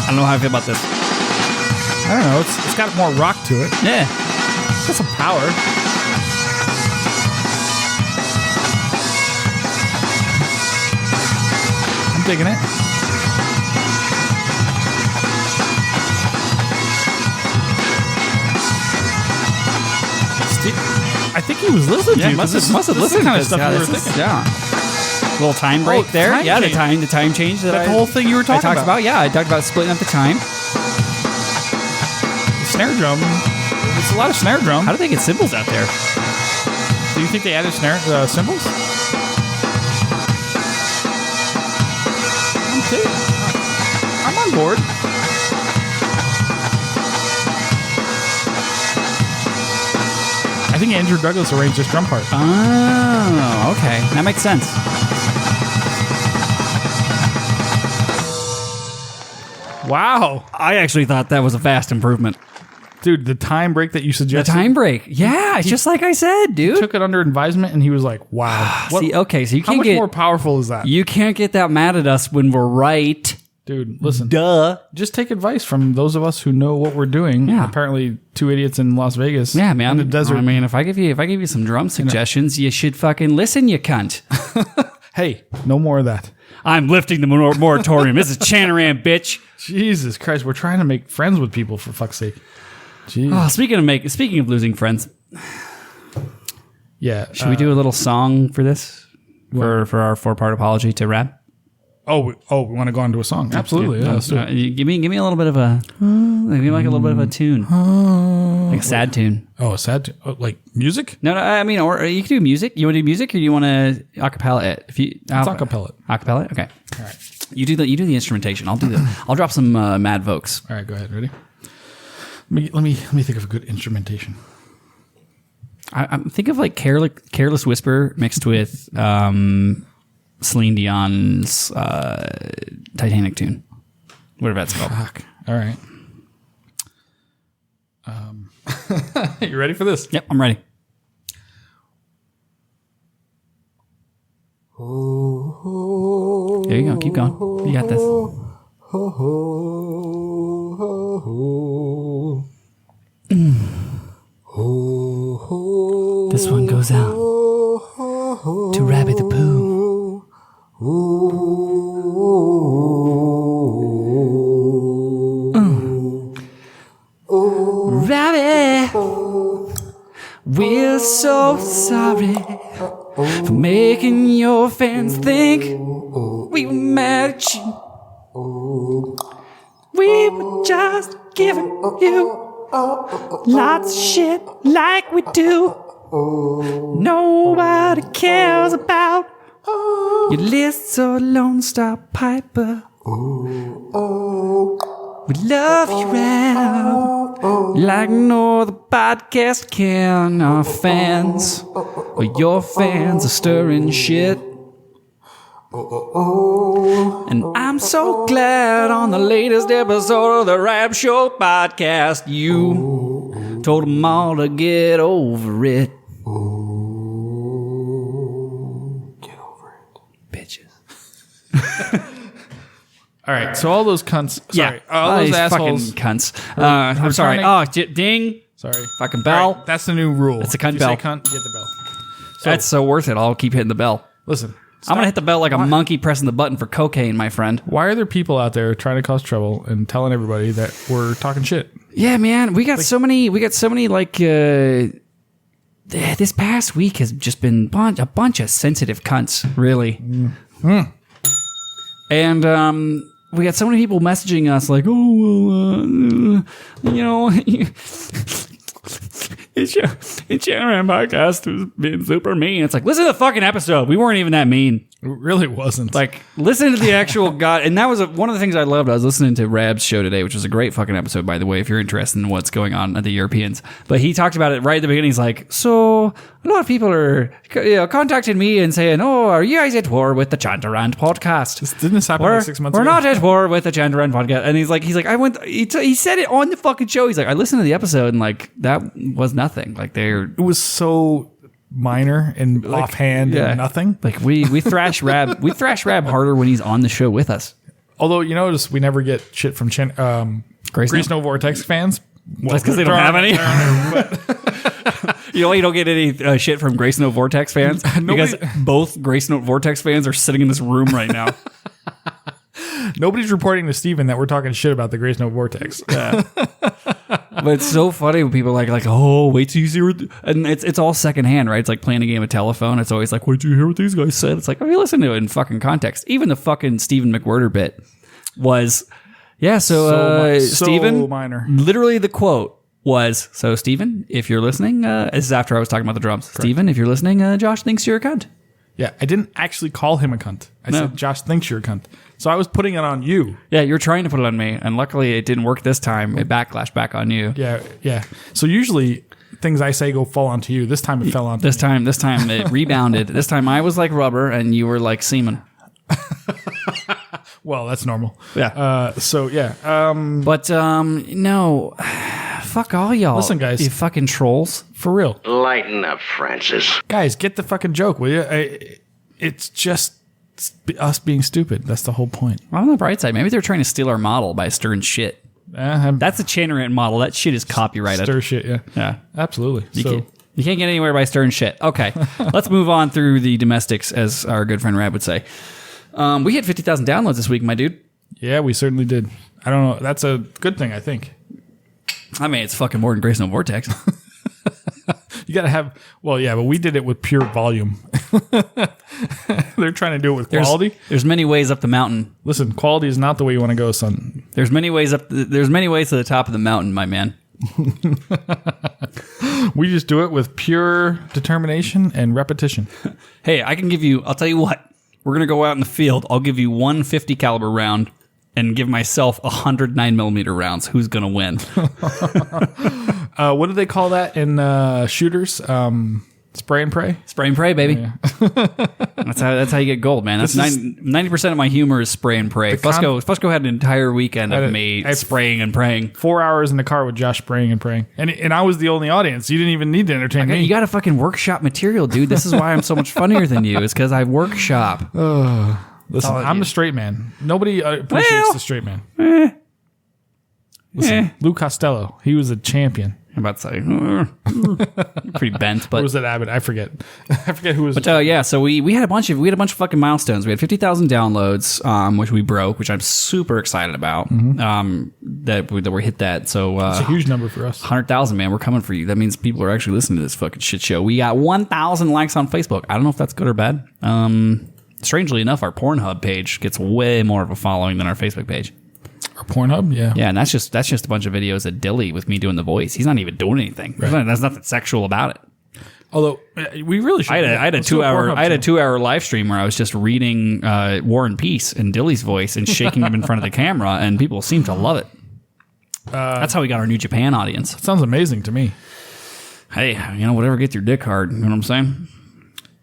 B: I don't know how I feel about this.
A: I don't know. It's got more rock to it.
B: Yeah.
A: It's got some power. I'm digging it. I think he was listening to you.
B: Must have listened.
A: Kind of stuff we were thinking.
B: Yeah. Little time break there. The time change.
A: That whole thing you were talking about.
B: I talked about splitting up the time.
A: The snare drum. It's a lot of snare drum.
B: How do they get cymbals out there?
A: Do you think they added cymbals? I'm on board. I think Andrew Douglas arranged this drum part.
B: Oh, okay. That makes sense.
A: Wow.
B: I actually thought that was a vast improvement.
A: Dude, the time break that you suggested.
B: The time break. Yeah, it's just like I said, dude.
A: Took it under advisement, and he was like, wow.
B: See, okay, so you
A: How
B: can't
A: much
B: get...
A: more powerful is that?
B: You can't get that mad at us when we're right.
A: Dude, listen.
B: Duh.
A: Just take advice from those of us who know what we're doing.
B: Yeah.
A: Apparently, two idiots in Las Vegas.
B: Yeah, man.
A: In the desert.
B: I mean, if I give you some drum suggestions, you should fucking listen, you cunt.
A: Hey, no more of that.
B: I'm lifting the moratorium. This is Chanter Rant, bitch.
A: Jesus Christ, we're trying to make friends with people, for fuck's sake. Jeez.
B: Oh, speaking of losing friends,
A: yeah.
B: Should we do a little song for this? For our 4-part apology to Rab?
A: We want to go into a song? Absolutely. Yeah, let's do it.
B: Give me a little bit of a like a little bit of a tune, like a sad tune.
A: Oh, a sad tune, like music?
B: No, I mean, or you can do music. You want to do music, or you want to acapella it?
A: Let's acapella it.
B: Acapella, okay. All right. You do the instrumentation. I'll do I'll drop some mad vocals.
A: All right, go ahead. Ready? Let me think of a good instrumentation.
B: I'm think of like Careless Whisper mixed with Celine Dion's Titanic tune, whatever that's called.
A: Fuck. All right. You ready for this?
B: Yep, I'm ready. There you go. Keep going. You got this. This one goes out to Rabbit the Pooh. Rabbit, we're so sorry for making your fans think we were mad at you. We were just giving you lots of shit like we do. Nobody cares about your list or Lone Star Piper. We love you, Rab, like no other podcast can. Our fans, or your fans, are stirring shit. And I'm so glad on the latest episode of the Rab Show podcast, you told them all to get over it. Get over it, bitches.
A: All right, so all those cunts. Sorry, all those
B: these
A: assholes.
B: fucking cunts. I'm sorry. Oh, ding.
A: Sorry.
B: Fucking bell.
A: Right, that's the new rule.
B: It's a cunt
A: if you
B: bell.
A: Say cunt, get the bell. So,
B: That's so worth it. I'll keep hitting the bell.
A: Listen.
B: I'm going to hit the bell like a monkey pressing the button for cocaine, my friend.
A: Why are there people out there trying to cause trouble and telling everybody that we're talking shit?
B: Yeah, man. We got so many like this past week has just been a bunch of sensitive cunts, really.
A: Mm-hmm.
B: And we got so many people messaging us like, oh, well, you know, it's your podcast has been super mean. It's like, listen to the fucking episode. We weren't even that mean.
A: It really wasn't.
B: Like, listen to the actual God. And that was one of the things I loved. I was listening to Rab's show today, which was a great fucking episode, by the way, if you're interested in what's going on at the Europeans. But he talked about it right at the beginning. He's like, so a lot of people are contacting me and saying, oh, are you guys at war with the Chanter Rant podcast?
A: Didn't this happen like 6 months ago?
B: We're not at war with the Chanter Rant podcast. And he's like, he said it on the fucking show. He's like, I listened to the episode and like, that was nothing. Like it
A: was so minor and like, offhand and nothing.
B: Like we thrash Rab harder when he's on the show with us.
A: Although you notice we never get shit from Grace No Vortex fans.
B: Well, that's because they don't have any. You know why you don't get any shit from Grace Note Vortex fans? Because both Grace Note Vortex fans are sitting in this room right now.
A: Nobody's reporting to Steven that we're talking shit about the Grace Note Vortex.
B: Yeah. But it's so funny when people are like, oh, wait till you see what... And it's all secondhand, right? It's like playing a game of telephone. It's always like, wait till you hear what these guys said. It's like, oh, you listen to it in fucking context. Even the fucking Stephen McWhirter bit was... Yeah, so Stephen...
A: minor.
B: Literally the quote was, so Stephen, if you're listening... this is after I was talking about the drums. Correct. Stephen, if you're listening, Josh thinks you're a cunt.
A: Yeah, I didn't actually call him a cunt. I said, Josh thinks you're a cunt. So I was putting it on you.
B: Yeah, you're trying to put it on me, and luckily it didn't work this time. It backlashed back on you.
A: Yeah. So usually things I say fall onto you. This time it fell onto me.
B: This time it rebounded. This time I was like rubber, and you were like semen.
A: Well, that's normal.
B: Yeah.
A: So yeah.
B: But no, fuck all y'all.
A: Listen, guys.
B: You fucking trolls.
A: For real.
L: Lighten up, Francis.
A: Guys, get the fucking joke, will you? It's just us being stupid. That's the whole point.
B: Well, on the bright side, maybe they're trying to steal our model by stirring shit. That's a Chanter Rant model. That shit is copyrighted.
A: Stir shit, yeah.
B: Yeah.
A: Absolutely.
B: You can't get anywhere by stirring shit. Okay. Let's move on through the domestics, as our good friend Rab would say. We had 50,000 downloads this week, my dude.
A: Yeah, we certainly did. I don't know. That's a good thing, I think.
B: I mean, it's fucking more than Grace No Vortex.
A: You got to have, well, yeah, but we did it with pure volume. They're trying to do it with quality.
B: There's many ways up the mountain.
A: Listen, quality is not the way you want to go, son.
B: There's many ways to the top of the mountain, my man.
A: We just do it with pure determination and repetition.
B: Hey, I'll tell you what. We're going to go out in the field. I'll give you 150 caliber round and give myself 100 9mm rounds. Who's going to win?
A: What do they call that in shooters? Spray and pray?
B: Spray and pray, baby. Yeah. That's how you get gold, man. That's 90% of my humor is spray and pray. Fusco had an entire weekend of me spraying and praying.
A: 4 hours in the car with Josh spraying and praying. And I was the only audience. You didn't even need to entertain me.
B: You got to fucking workshop material, dude. This is why I'm so much funnier than you. It's because I workshop.
A: Listen, I'm the straight man. Nobody appreciates the straight man. Listen, Lou Costello, he was a champion.
B: I'm about to say, you're pretty bent, but
A: or was that Abbott? I forget who was.
B: But yeah, so we had a bunch of fucking milestones. We had 50,000 downloads, which we broke, which I'm super excited about. That we hit that. So
A: it's a huge number for us.
B: 100,000, man. We're coming for you. That means people are actually listening to this fucking shit show. We got 1,000 likes on Facebook. I don't know if that's good or bad. Strangely enough, our Pornhub page gets way more of a following than our Facebook page.
A: Our Pornhub, yeah.
B: Yeah, and that's just a bunch of videos of Dilly with me doing the voice. He's not even doing anything. Right. There's nothing sexual about it.
A: Although we really should.
B: I had a 2-hour live stream where I was just reading War and Peace in Dilly's voice and shaking him in front of the camera, and people seem to love it. That's how we got our New Japan audience.
A: It sounds amazing to me.
B: Hey, whatever gets your dick hard. You know what I'm saying?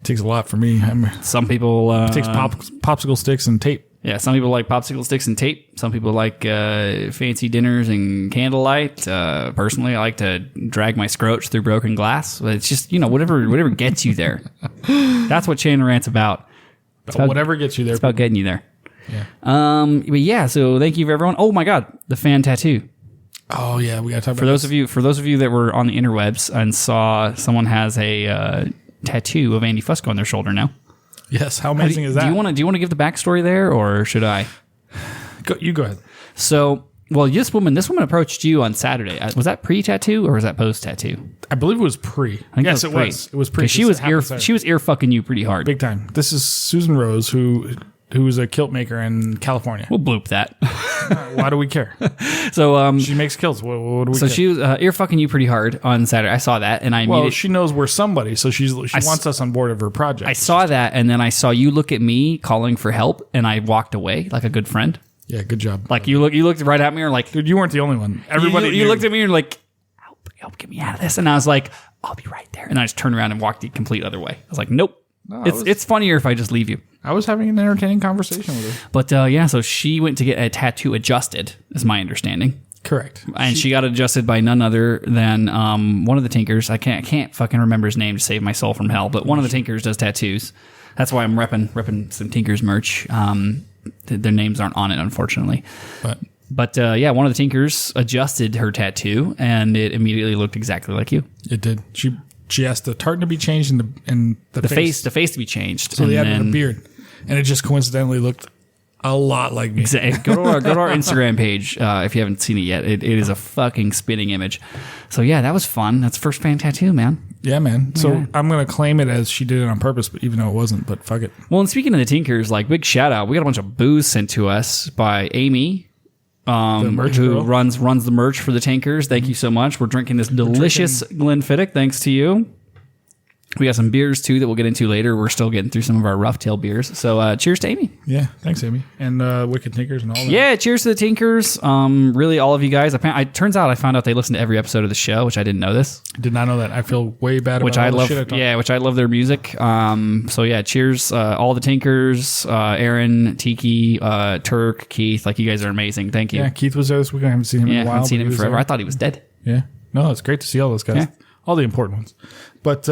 A: It takes a lot for me.
B: Some people
A: it takes popsicle sticks and tape.
B: Yeah, some people like popsicle sticks and tape. Some people like fancy dinners and candlelight. Personally, I like to drag my scroach through broken glass. It's just, whatever gets you there. That's what Chanter Rant's about.
A: Whatever gets you there.
B: It's about getting you there.
A: Yeah.
B: But yeah, so thank you for everyone. Oh my God, the fan tattoo.
A: Oh yeah, we gotta talk about
B: For those of you that were on the interwebs and saw someone has a tattoo of Andy Fusco on their shoulder now.
A: Yes, how amazing is that?
B: Do you want to give the backstory there, or should I?
A: You go ahead.
B: So, this woman approached you on Saturday. Was that pre-tattoo or was that post-tattoo?
A: I believe it was pre. Yes, it was. It was pre.
B: She was ear fucking you pretty hard,
A: big time. This is Susan Rose, who's a kilt maker in California.
B: We'll bloop that.
A: Why do we care?
B: So
A: she makes kilts. What do we?
B: So
A: care?
B: she was ear fucking you pretty hard on Saturday. I saw that, and
A: she knows we're somebody, so she wants us on board of her project.
B: I saw that, and then I saw you look at me calling for help, and I walked away like a good friend.
A: Yeah, good job.
B: Like you looked right at me, and were like,
A: dude, you weren't the only one. Everybody,
B: you looked at me, and you're like, help, get me out of this. And I was like, I'll be right there. And I just turned around and walked the complete other way. I was like, nope. No, it's funnier if I just leave you.
A: I was having an entertaining conversation with her.
B: But yeah, so she went to get a tattoo adjusted, is my understanding.
A: Correct.
B: And she got adjusted by none other than one of the Tinkers. I can't fucking remember his name to save my soul from hell, but one of the Tinkers does tattoos. That's why I'm repping some Tinkers merch. Their names aren't on it, unfortunately. But yeah, one of the Tinkers adjusted her tattoo, and it immediately looked exactly like you.
A: It did. She asked the tartan to be changed and the face
B: to be changed.
A: So they added a beard, and it just coincidentally looked a lot like me.
B: Exactly. Go to our Instagram page if you haven't seen it yet. It is a fucking spitting image. So yeah, that was fun. That's first fan tattoo, man.
A: Yeah, man. So I'm gonna claim it as she did it on purpose, but even though it wasn't. But fuck it.
B: Well, and speaking of the Tinkers, big shout out. We got a bunch of booze sent to us by Amy. Who runs the merch for the Tinkers. Thank you so much. We're drinking this delicious Glenfiddich. Thanks to you. We got some beers too that we'll get into later. We're still getting through some of our rough tail beers. So cheers to Amy.
A: Yeah, thanks, Amy. And Wicked Tinkers and all that.
B: Yeah, cheers to the Tinkers. Really, all of you guys. Turns out I found out they listen to every episode of the show, which I didn't know this.
A: Did not know that. I feel way bad about all the shit I talked.
B: Yeah, which I love their music. So yeah, cheers. All the Tinkers, Aaron, Tiki, Turk, Keith. Like, you guys are amazing. Thank you.
A: Yeah, Keith was there this week. I haven't seen him in a while.
B: I haven't seen him forever.
A: There.
B: I thought he was dead.
A: Yeah. No, it's great to see all those guys.
B: Yeah.
A: All the important ones. But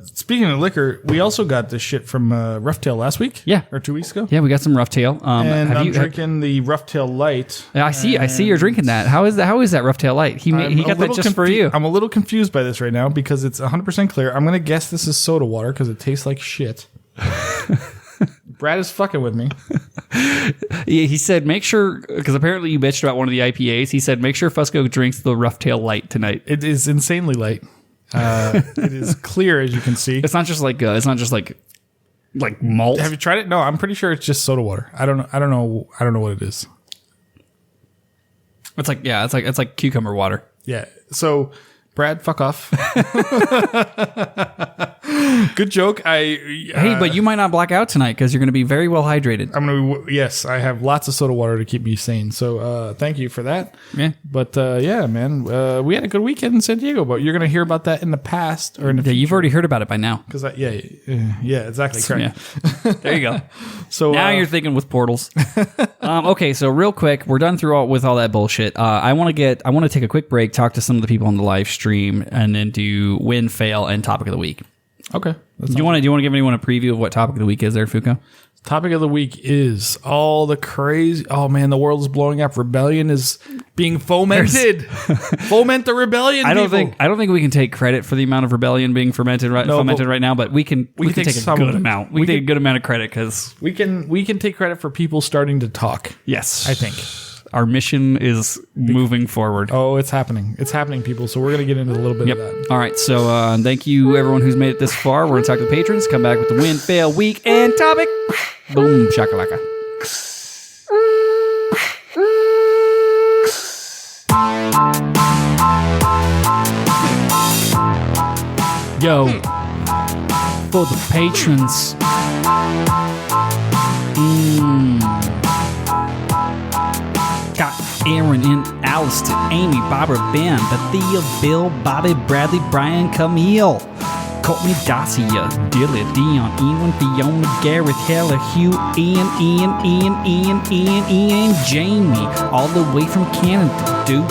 A: speaking of liquor, we also got this shit from Rough Tail last week.
B: Yeah.
A: Or 2 weeks ago.
B: Yeah, we got some Rough Tail.
A: And I'm drinking the Rough Tail Light.
B: I see you're drinking that. How is that Rough Tail Light? He got that just for you.
A: I'm a little confused by this right now because it's 100% clear. I'm going to guess this is soda water because it tastes like shit. Brad is fucking with me.
B: He said, make sure, because apparently you bitched about one of the IPAs. He said, make sure Fusco drinks the Rough Tail Light tonight.
A: It is insanely light. It is clear, as you can see.
B: It's not just like malt.
A: Have you tried it? No, I'm pretty sure it's just soda water. I don't know what it is.
B: It's like cucumber water.
A: Yeah. So, Brad, fuck off. Good joke.
B: Hey, but you might not black out tonight because you're going to be very well hydrated.
A: Yes, I have lots of soda water to keep me sane. So thank you for that.
B: Yeah.
A: But yeah, man, we had a good weekend in San Diego. But you're going to hear about that in the past or in the future.
B: You've already heard about it by now.
A: Because yeah, exactly. Correct.
B: Yeah. There you go.
A: So
B: now you're thinking with portals. Okay, so real quick, we're done through all that bullshit. I want to take a quick break, talk to some of the people on the live stream, and then do win, fail, and topic of the week.
A: Okay.
B: Do you want to give anyone a preview of what topic of the week is there, Fuko?
A: Topic of the week is all the crazy. Oh man, the world is blowing up. Rebellion is being fomented. Foment the rebellion.
B: I don't think we can take credit for the amount of rebellion being fomented right now, but we can take a good amount. We can take a good amount of credit because
A: we can take credit for people starting to talk.
B: Yes,
A: I think.
B: Our mission is moving forward.
A: Oh, it's happening. It's happening, people. So we're going to get into a little bit of that.
B: All right. So thank you, everyone who's made it this far. We're going to talk to the patrons. Come back with the win, fail, week, and topic. Boom, shakalaka. Yo, for the patrons. Got Aaron and Alistair, Amy, Barbara, Ben, Bethia, Bill, Bobby, Bradley, Brian, Camille, Courtney, Dacia, Dilly, Dion, Ewan, Fiona, Gareth, Heller, Hugh, Ian, Jamie, all the way from Canada, dude.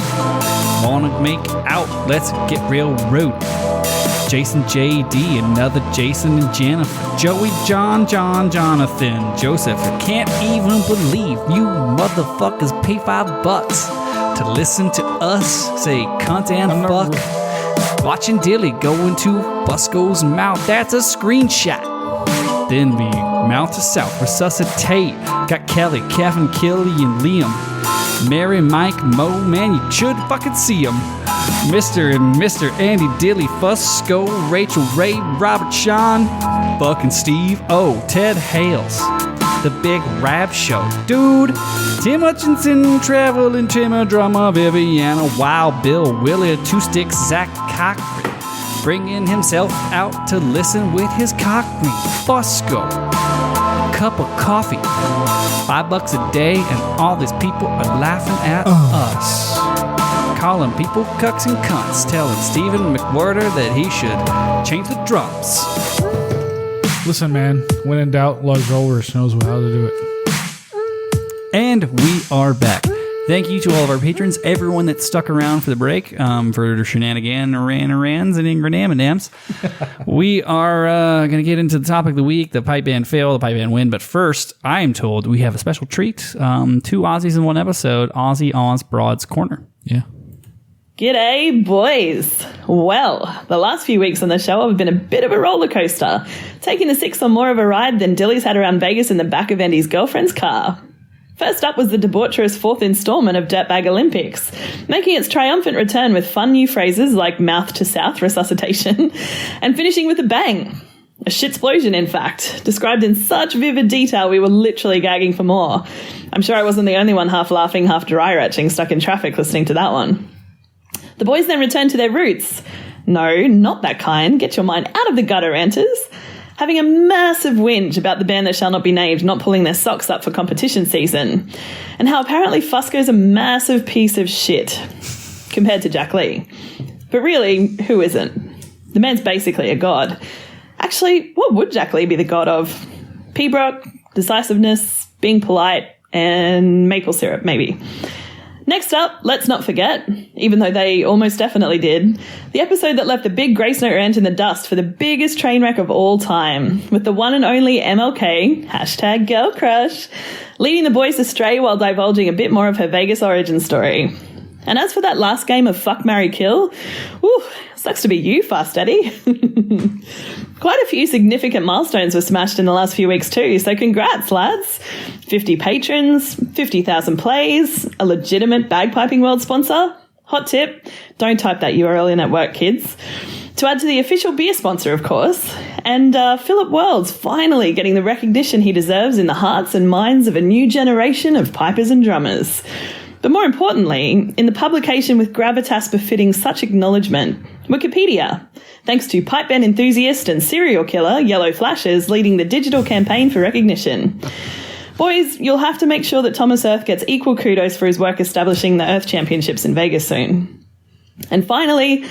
B: Wanna make out? Let's get real rude. Jason, JD, another Jason and Jennifer, Joey, John, Jonathan, Joseph. I can't even believe you motherfuckers pay $5 to listen to us say cunt and fuck. Watching Dilly go into Busco's mouth. That's a screenshot. Then we mount to south, resuscitate. Got Kelly, Kevin, Kelly, and Liam. Mary, Mike, Mo, man, you should fucking see them. Mr. and Mr. Andy, Dilly, Fusco, Rachel, Ray, Robert, Sean, fucking Steve, Ted Hales, the Big Rap Show, dude, Tim Hutchinson, Traveling Timmer, Drummer, Viviana, Wild Bill, Willie, Two Sticks, Zach Cochran, bringing himself out to listen with his cock ring, Fusco, cup of coffee, $5 a day, and all these people are laughing at us. Calling people cucks and cunts, telling Stephen McWhirter that he should change the drums.
A: Listen, man, when in doubt, Lars Ulrich knows how to do it.
B: And we are back. Thank you to all of our patrons, everyone that stuck around for the break, for shenanigans, rans, and ingranamidams. We are going to get into the topic of the week, the pipe band fail, the pipe band win. But first, I am told we have a special treat. 2 Aussies in one episode, Aussie Oz Broad's Corner.
A: Yeah.
J: G'day, boys. Well, the last few weeks on the show have been a bit of a roller coaster, taking the 6 or more of a ride than Dilly's had around Vegas in the back of Andy's girlfriend's car. First up was the debaucherous 4th installment of Dirtbag Olympics, making its triumphant return with fun new phrases like mouth to south resuscitation, and finishing with a bang. A shitsplosion, in fact, described in such vivid detail we were literally gagging for more. I'm sure I wasn't the only one half laughing, half dry retching stuck in traffic listening to that one. The boys then returned to their roots, No, not that kind. Get your mind out of the gutter, ranters. Having a massive whinge about the band that shall not be named not pulling their socks up for competition season, and how apparently Fusco's a massive piece of shit compared to Jack Lee. But really, who isn't? The man's basically a god. Actually, what would Jack Lee be the god of? Pibroch, decisiveness, being polite, and maple syrup, maybe. Next up, let's not forget, even though they almost definitely did, the episode that left the big Grace Note rant in the dust for the biggest train wreck of all time, with the one and only MLK, hashtag girl crush, leading the boys astray while divulging a bit more of her Vegas origin story. And as for that last game of Fuck, Marry, Kill, whew, sucks to be you, Fast Eddie. Quite a few significant milestones were smashed in the last few weeks too, so congrats, lads. 50 patrons, 50,000 plays, a legitimate bagpiping world sponsor. Hot tip, don't type that URL in at work, kids. To add to the official beer sponsor, of course. And Philip World's finally getting the recognition he deserves in the hearts and minds of a new generation of pipers and drummers. But more importantly, in the publication with gravitas befitting such acknowledgement, Wikipedia, thanks to pipe band enthusiast and serial killer Yellow Flashes leading the digital campaign for recognition. Boys, you'll have to make sure that Thomas Earth gets equal kudos for his work establishing the Earth Championships in Vegas soon. And finally,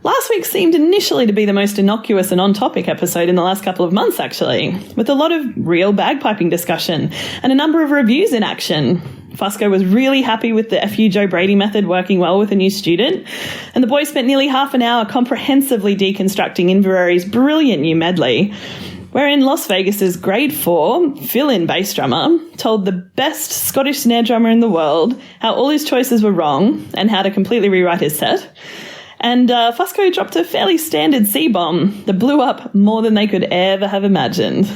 J: last week seemed initially to be the most innocuous and on-topic episode in the last couple of months, actually, with a lot of real bagpiping discussion and a number of reviews in action. Fusco was really happy with the FU Joe Brady method working well with a new student, and the boys spent nearly half an hour comprehensively deconstructing Inverary's brilliant new medley, wherein Las Vegas's grade 4 fill-in bass drummer told the best Scottish snare drummer in the world how all his choices were wrong and how to completely rewrite his set. And Fusco dropped a fairly standard C-bomb that blew up more than they could ever have imagined.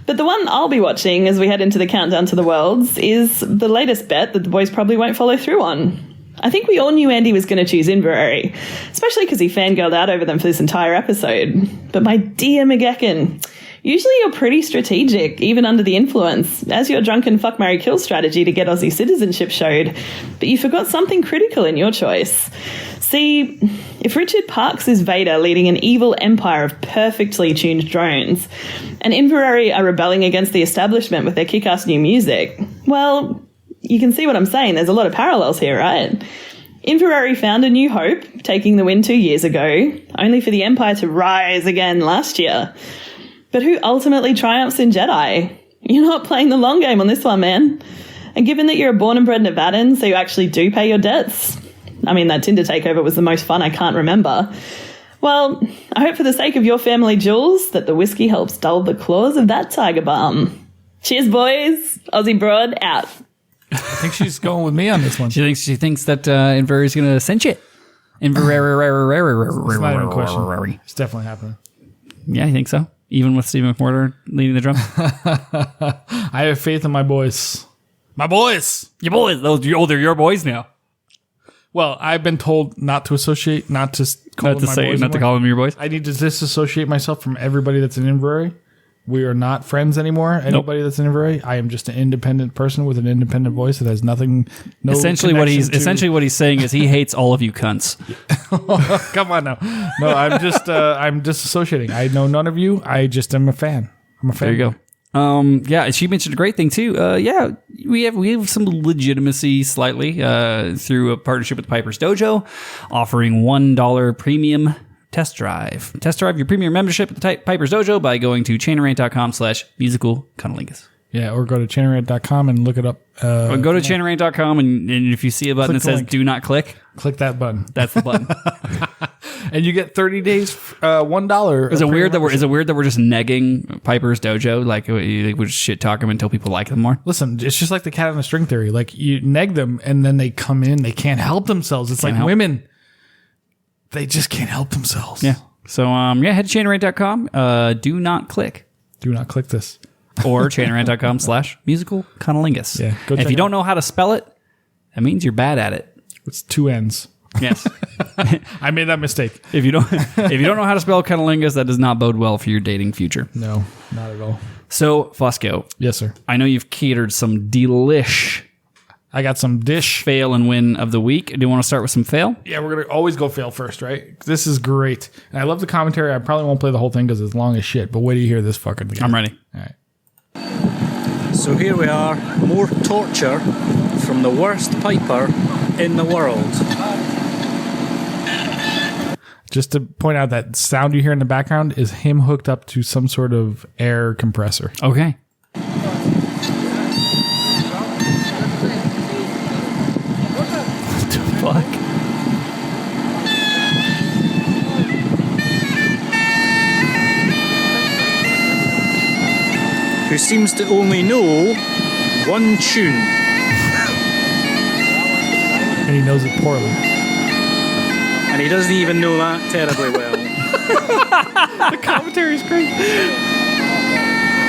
J: But the one I'll be watching as we head into the countdown to the Worlds is the latest bet that the boys probably won't follow through on. I think we all knew Andy was going to choose Inverary, especially because he fangirled out over them for this entire episode. But my dear McGeckin, usually you're pretty strategic, even under the influence, as your drunken fuck, marry, kill strategy to get Aussie citizenship showed. But you forgot something critical in your choice. See, if Richard Parkes is Vader leading an evil empire of perfectly tuned drones, and Inverary are rebelling against the establishment with their kick-ass new music, well, you can see what I'm saying. There's a lot of parallels here, right? Inverary found a new hope, taking the win 2 years ago, only for the empire to rise again last year. But who ultimately triumphs in Jedi? You're not playing the long game on this one, man. And given that you're a born and bred Nevadan, so you actually do pay your debts, I mean, that Tinder takeover was the most fun I can't remember. Well, I hope for the sake of your family jewels that the whiskey helps dull the claws of that tiger balm. Cheers, boys. Aussie Broad out.
A: I think she's going with me on this one.
B: She thinks that Inverary's going to cinch it. Inverary.
A: It's not even a question. It's definitely happening.
B: Yeah, I think so. Even with Steve McWhirter leading the drum.
A: I have faith in my boys. My boys.
B: Your boys. They're your boys now.
A: Well, I've been told not to associate, not to call them my boys.
B: Not to call them your boys.
A: I need to disassociate myself from everybody that's in Inverary. We are not friends anymore. Anybody that's in Inverary, I am just an independent person with an independent voice that has nothing. No
B: essentially what he's saying is he hates all of you cunts.
A: Come on now. No, I'm just I'm disassociating. I know none of you. I just am a fan. I'm a fan.
B: There you go. Yeah, she mentioned a great thing too. Yeah, we have some legitimacy slightly through a partnership with Piper's Dojo, offering $1 premium test drive. Test drive your premium membership at the Piper's Dojo by going to chanterrant.com/musical-cunnilingus.
A: Yeah, or go to chanterrant.com and look it up.
B: Or go to chanterrant.com and if you see a button that says "Do not click,"
A: click that button.
B: That's the button.
A: And you get 30 days, $1.
B: Is it weird that we're just negging Piper's Dojo? Like we just shit talk them until people like them more?
A: Listen, it's just like the cat on the string theory. Like you neg them and then they come in, they can't help themselves. It's like women. They just can't help themselves.
B: Yeah. So head to chanterrant.com. Do not click.
A: Do not click this.
B: Or chanterrant.com/musical-cunnilingus.
A: Yeah.
B: And if you don't know how to spell it, that means you're bad at it.
A: It's 2 N's.
B: Yes.
A: I made that mistake.
B: If you don't know how to spell cunnilingus, that does not bode well for your dating future.
A: No, not at all.
B: So, Fusco.
A: Yes, sir.
B: I know you've catered some delish
A: I got some dish.
B: Fail and win of the week. Do you want to start with some fail?
A: Yeah, we're going to always go fail first, right? This is great. And I love the commentary. I probably won't play the whole thing because it's long as shit, but wait till you hear this fucking thing.
B: I'm ready.
A: All right.
M: So here we are, more torture from the worst piper in the world.
A: Just to point out, that sound you hear in the background is him hooked up to some sort of air compressor.
B: Okay. Fuck.
M: Who seems to only know one tune.
A: And he knows it poorly.
M: And he doesn't even know that terribly well.
A: The commentary is great.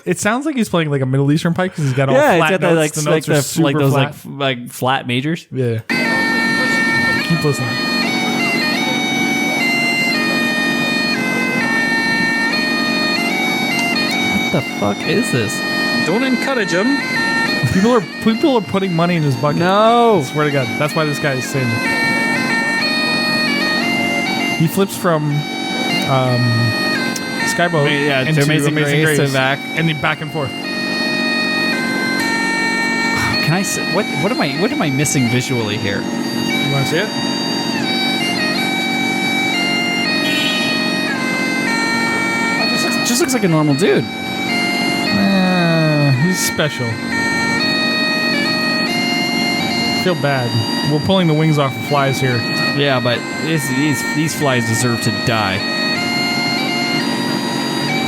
A: It sounds like he's playing like a Middle Eastern pipe because he's got all flat notes. The notes are super
B: like those
A: flat.
B: like flat majors.
A: Yeah. Keep listening.
B: What the fuck is this?
M: Don't encourage him.
A: People are putting money in his bucket.
B: No.
A: I swear to God. That's why this guy is saying it. He flips from Skyboat into Amazing Grace
B: to back.
A: And then back and forth.
B: Can I say, what am I missing visually here?
A: You want to see it?
B: It just looks like a normal dude.
A: He's special. I feel bad. We're pulling the wings off of flies here.
B: Yeah, but these flies deserve to die.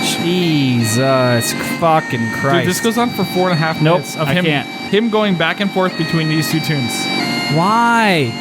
B: Jesus fucking Christ.
A: Dude, this goes on for 4.5 minutes of him going back and forth between these two tunes.
B: Why?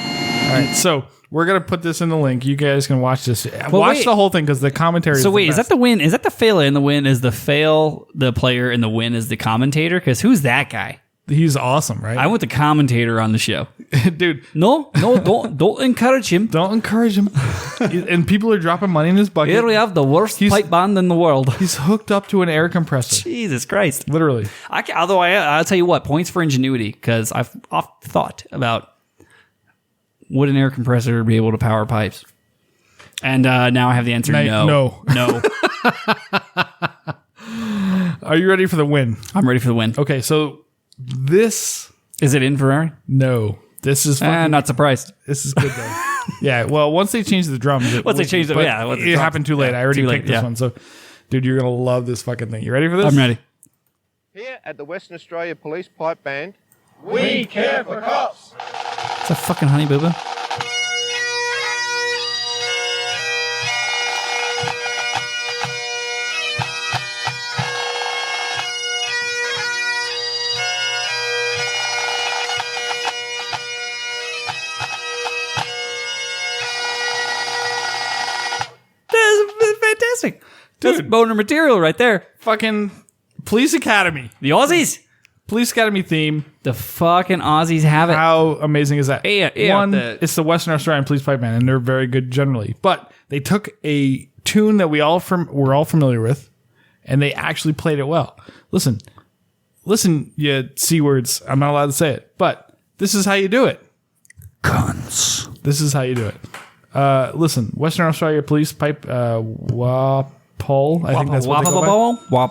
A: All right, so we're going to put this in the link. You guys can watch this.
B: Watch
A: the whole thing because the commentary is
B: So
A: the
B: wait,
A: best.
B: is that the win? Is that the fail and the win? Is the fail the player and the win is the commentator? Because who's that guy?
A: He's awesome, right?
B: I want the commentator on the show.
A: Dude.
B: No, don't encourage him.
A: Don't encourage him. And people are dropping money in his bucket.
B: Here we have the worst pipe band in the world.
A: He's hooked up to an air compressor.
B: Jesus Christ.
A: Literally.
B: I'll tell you what, points for ingenuity, because I've often thought about would an air compressor be able to power pipes? And now I have the answer, no. No.
A: Are you ready for the win?
B: I'm ready for the win.
A: Okay, so this...
B: Is it in Ferrari?
A: No. This is fucking...
B: not surprised.
A: This is good, though. Yeah, well, once they changed the drums...
B: Once they changed it, yeah.
A: It happened too late. I already picked this one. So, dude, you're going to love this fucking thing. You ready for this?
B: I'm ready.
N: Here at the Western Australia Police Pipe Band,
O: we care for cops.
B: Is that fucking Honey Boo Boo? Fantastic. Dude. That's boner material right there.
A: Fucking Police Academy.
B: The Aussies.
A: Police Academy theme.
B: The fucking Aussies have it.
A: How amazing is that?
B: Yeah,
A: One, it's the Western Australian Police Pipe Band, and they're very good generally. But they took a tune that we're all familiar with, and they actually played it well. Listen, you C words. I'm not allowed to say it, but this is how you do it.
B: Guns.
A: This is how you do it. Listen, Western Australia Police Pipe Walpole. I think that's what they go
B: by.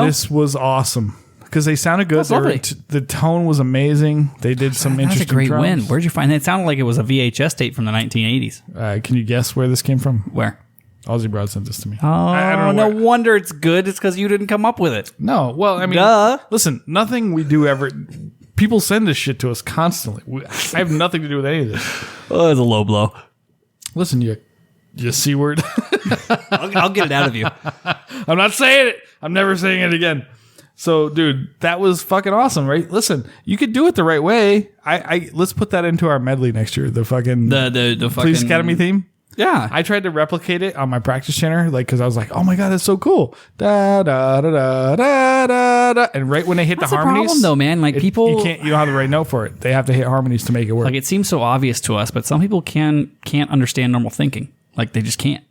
A: This was awesome because they sounded good.
B: That's lovely.
A: The tone was amazing. They did some interesting.
B: That's a great
A: drums.
B: win. Where'd you find that? It sounded like it was a VHS tape from the 1980s.
A: Can you guess where this came from?
B: Where?
A: Aussie Broad sent this to me.
B: Oh,
A: I don't know
B: no wonder it's good. It's because you didn't come up with it.
A: No, well, I mean, listen, nothing we do ever. People send this shit to us constantly. I have nothing to do with any of this.
B: Oh, it's a low blow.
A: Listen, you C word.
B: I'll get it out of you.
A: I'm not saying it. I'm never saying it again. So, dude, that was fucking awesome, right? Listen, you could do it the right way. Let's put that into our medley next year. The fucking
B: the
A: Police Academy theme.
B: Yeah,
A: I tried to replicate it on my practice chanter, like because I was like, "Oh my god, that's so cool!" Da da da da da da da. And right when they hit
B: That's
A: the harmonies,
B: problem, though, man. Like people,
A: you don't have the right note for it. They have to hit harmonies to make it work.
B: Like it seems so obvious to us, but some people can't understand normal thinking. Like they just can't.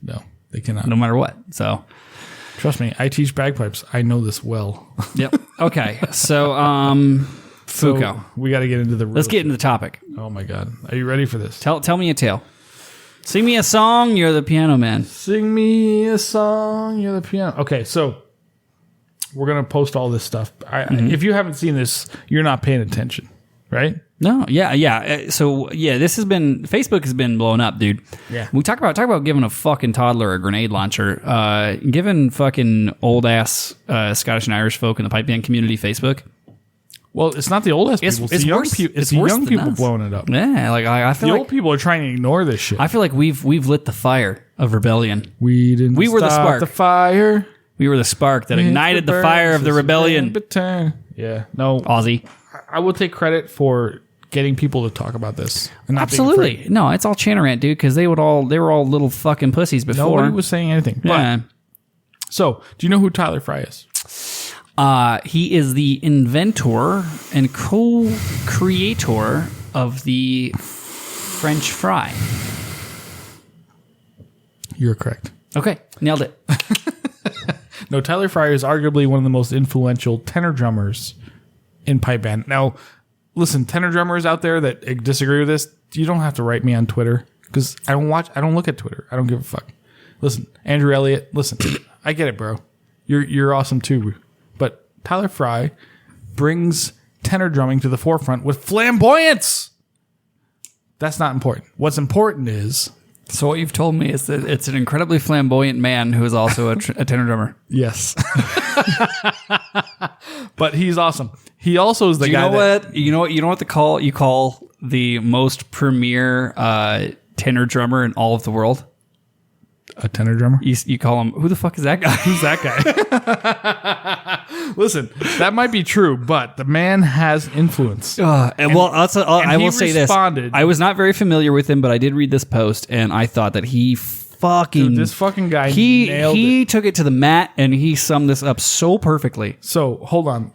A: No, they cannot.
B: No matter what. So,
A: trust me, I teach bagpipes. I know this well.
B: Yep. Okay. So, Foucault.
A: We got to get into the.
B: Let's get into the topic.
A: Oh my God, are you ready for this?
B: Tell me a tale. Sing me a song. You're the piano man.
A: Sing me a song. You're the piano. Okay, so we're gonna post all this stuff. If you haven't seen this, you're not paying attention, right?
B: No, yeah. So this has been Facebook has been blowing up, dude.
A: Yeah.
B: We talk about giving a fucking toddler a grenade launcher. Giving fucking old ass Scottish and Irish folk in the pipe band community Facebook.
A: Well, it's not the old ass people. It's the young people. It's the young people blowing it up.
B: Yeah, like I feel
A: the
B: like
A: old people are trying to ignore this shit.
B: I feel like we've lit the fire of rebellion.
A: We were the spark. The fire.
B: We were the spark that ignited the fire of the rebellion.
A: Yeah. No.
B: Aussie.
A: I will take credit for getting people to talk about this. And not
B: Absolutely.
A: being
B: No, it's all Chanter Rant, dude, because they were all little fucking pussies before.
A: Nobody was saying anything.
B: Yeah.
A: But, so, do you know who Tyler Fry is?
B: He is the inventor and co-creator of the French fry.
A: You're correct.
B: Okay, nailed it.
A: No, Tyler Fry is arguably one of the most influential tenor drummers in pipe band. Now, listen, tenor drummers out there that disagree with this, you don't have to write me on Twitter because I don't look at Twitter. I don't give a fuck. Listen, Andrew Elliott, listen, I get it, bro. You're awesome too. But Tyler Fry brings tenor drumming to the forefront with flamboyance. That's not important. What's important is...
B: So what you've told me is that it's an incredibly flamboyant man who is also a tenor drummer.
A: Yes. But he's awesome. He also is the guy
B: You know what you call the most premier tenor drummer in all of the world?
A: A tenor drummer?
B: You call him, who the fuck is that guy?
A: Who's that guy? Listen, that might be true, but the man has influence.
B: I will say this. I was not very familiar with him, but I did read this post, and I thought that he fucking...
A: Dude, this fucking guy nailed it.
B: He took it to the mat, and he summed this up so perfectly.
A: So, hold on.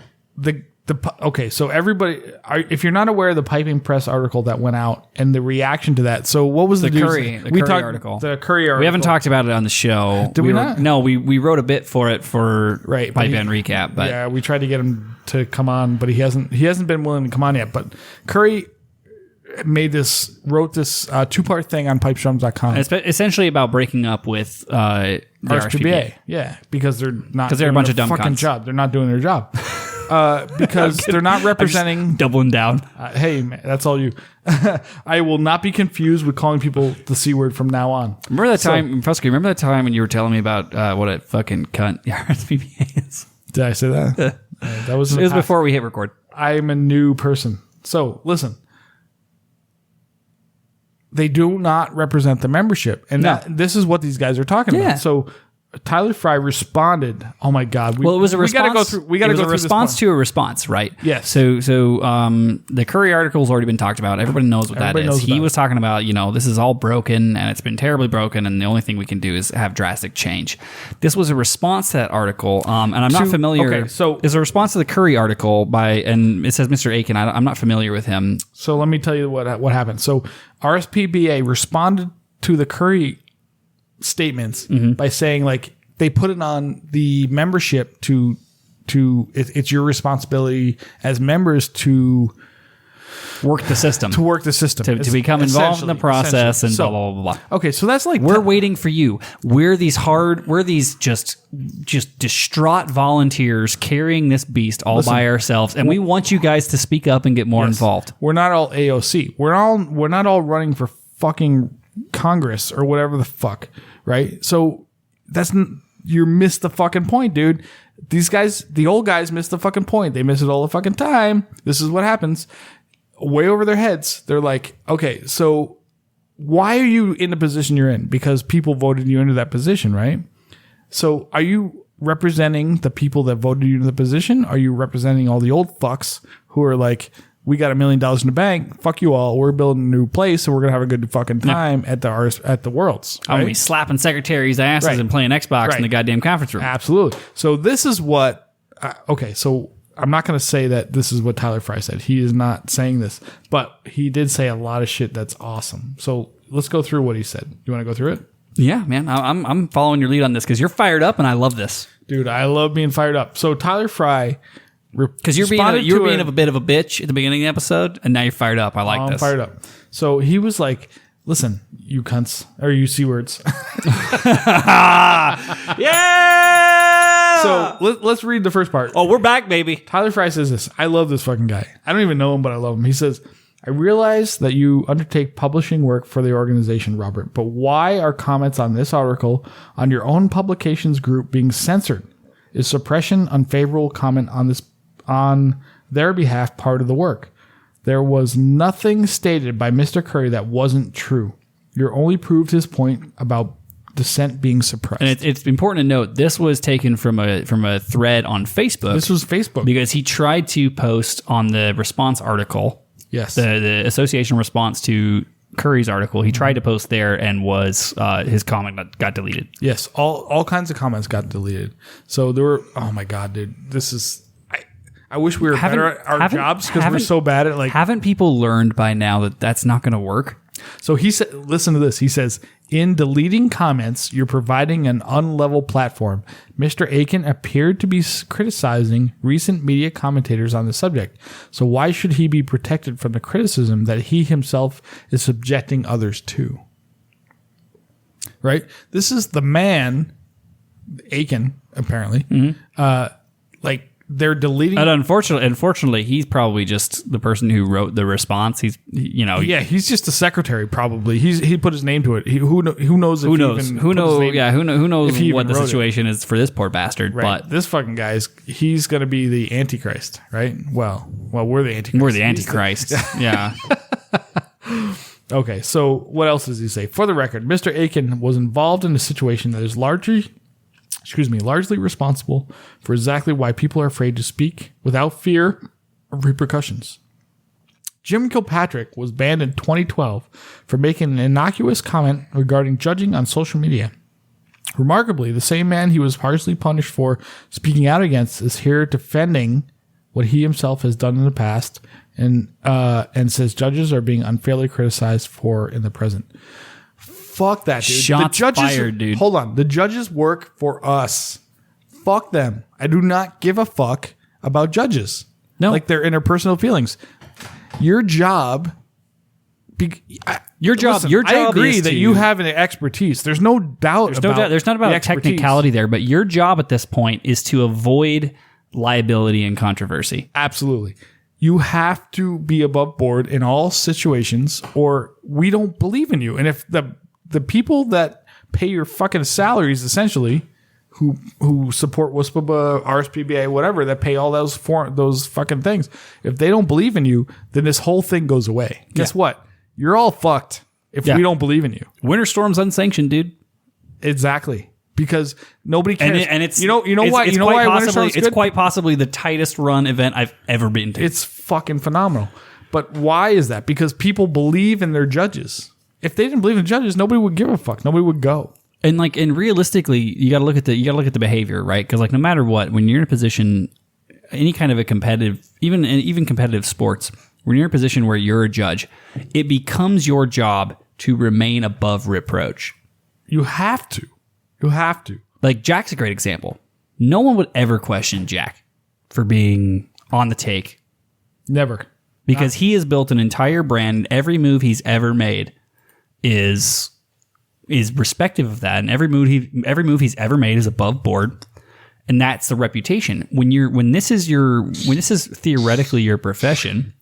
A: Okay, so everybody, if you're not aware of the Piping Press article that went out and the reaction to that, so what was the
B: Curry article?
A: The Curry article.
B: We haven't talked about it on the show.
A: Did we not?
B: No, we wrote a bit for it for
A: Pipe
B: Band Recap. But
A: yeah, we tried to get him to come on, but he hasn't been willing to come on yet. But Curry wrote this two-part thing on pipedrums.com.
B: It's essentially about breaking up with the RSPBA.
A: Yeah, because they're
B: a bunch of dumb
A: fucking
B: cunts.
A: job. They're not doing their job. Because they're not representing...
B: doubling down.
A: Hey, man, that's all you. I will not be confused with calling people the C word from now on.
B: Remember that time, Fusky, when you were telling me about what a fucking cunt RSPBA is?
A: Did I say that? That was
B: it was before we hit record.
A: I'm a new person. So, listen. They do not represent the membership. And this is what these guys are talking about. So... Tyler Fry responded. Oh my God!
B: It was a response.
A: We got to go through.
B: A response to a response, right?
A: Yes.
B: So the Curry article's already been talked about. Everybody knows what that is. He was talking about, this is all broken and it's been terribly broken, and the only thing we can do is have drastic change. This was a response to that article, and I'm not familiar.
A: Okay, so
B: it's a response to the Curry article and it says Mr. Aiken. I'm not familiar with him.
A: So let me tell you what happened. So RSPBA responded to the Curry statements by saying, like, they put it on the membership to it's your responsibility as members to
B: work the system,
A: to
B: become involved in the process, and blah blah blah blah.
A: Okay, so that's like
B: we're waiting for you. We're these just distraught volunteers carrying this beast all by ourselves, and we want you guys to speak up and get more involved.
A: We're not all AOC. We're not all running for fucking Congress or whatever the fuck, right? So you missed the fucking point, dude. These guys, the old guys, missed the fucking point. They miss it all the fucking time. This is what happens. Way over their heads. They're like, okay, so why are you in the position you're in? Because people voted you into that position, right? So are you representing the people that voted you into the position? Are you representing all the old fucks who are like, we got $1 million in the bank. Fuck you all. We're building a new place, and we're gonna have a good fucking time at the Worlds.
B: I'm gonna be slapping secretaries' asses and playing Xbox in the goddamn conference room.
A: Absolutely. So this is what. Okay, so I'm not gonna say that this is what Tyler Fry said. He is not saying this, but he did say a lot of shit that's awesome. So let's go through what he said. You want to go through it?
B: Yeah, man. I'm following your lead on this because you're fired up, and I love this,
A: dude. I love being fired up. So Tyler Fry
B: Because you're being a bit of a bitch at the beginning of the episode, and now you're fired up. I like this.
A: I'm fired up. So he was like, listen, you cunts, or you C-words.
B: Yeah!
A: So let's read the first part.
B: Oh, we're back, baby.
A: Tyler Fry says this. I love this fucking guy. I don't even know him, but I love him. He says, I realize that you undertake publishing work for the organization, Robert, but why are comments on this article on your own publications group being censored? Is suppression unfavorable comment on their behalf part of the work? There was nothing stated by Mr. Curry that wasn't true. You only proved his point about dissent being suppressed.
B: And it's important to note this was taken from a thread on Facebook.
A: This was Facebook
B: because he tried to post on the response article.
A: Yes,
B: the association response to Curry's article. He tried to post there and was his comment got deleted.
A: Yes, all kinds of comments got deleted. So there were. Oh my god, dude, this is. I wish we were better at our jobs because we're so bad at
B: Haven't people learned by now that that's not going to work?
A: So he said, listen to this. He says, in deleting comments, you're providing an unlevel platform. Mr. Aiken appeared to be criticizing recent media commentators on the subject. So why should he be protected from the criticism that he himself is subjecting others to? Right? This is the man, Aiken, apparently. They're deleting.
B: And unfortunately, he's probably just the person who wrote the response. He's
A: he's just a secretary. Probably he put his name to it. Who knows?
B: Who knows what the situation is for this poor bastard?
A: Right.
B: But
A: this fucking he's going to be the Antichrist, right? Well, we're the Antichrist.
B: We're the Antichrist. Yeah.
A: Okay. So what else does he say? For the record, Mr. Aiken was involved in a situation that is largely responsible for exactly why people are afraid to speak without fear of repercussions. Jim Kilpatrick was banned in 2012 for making an innocuous comment regarding judging on social media. Remarkably, the same man he was harshly punished for speaking out against is here defending what he himself has done in the past and says judges are being unfairly criticized for in the present. Fuck that, dude.
B: Shots fired, dude.
A: Hold on. The judges work for us. Fuck them. I do not give a fuck about judges.
B: No.
A: Like their interpersonal feelings. Your job.
B: I
A: agree
B: is
A: that
B: to,
A: you have an expertise. There's no doubt
B: there's not about technicality there, but your job at this point is to avoid liability and controversy.
A: Absolutely. You have to be above board in all situations or we don't believe in you. And if the people that pay your fucking salaries, essentially, who support WSPBA, RSPBA, whatever, that pay all those fucking things, if they don't believe in you, then this whole thing goes away. Guess what? You're all fucked if we don't believe in you.
B: Winter Storm's unsanctioned, dude.
A: Exactly. Because nobody cares.
B: And it's
A: you know why Winter Storm's good?
B: It's quite possibly the tightest run event I've ever been to.
A: It's fucking phenomenal. But why is that? Because people believe in their judges. If they didn't believe in judges, nobody would give a fuck. Nobody would go.
B: And realistically, you got to look at the behavior, right? Because no matter what, when you're in a position, any kind of a competitive, even competitive sports, when you're in a position where you're a judge, it becomes your job to remain above reproach.
A: You have to.
B: Like Jack's a great example. No one would ever question Jack for being on the take.
A: Never.
B: Because he has built an entire brand. Every move he's ever made is respective of that, and every move he's ever made is above board, and that's the reputation. When this is theoretically your profession,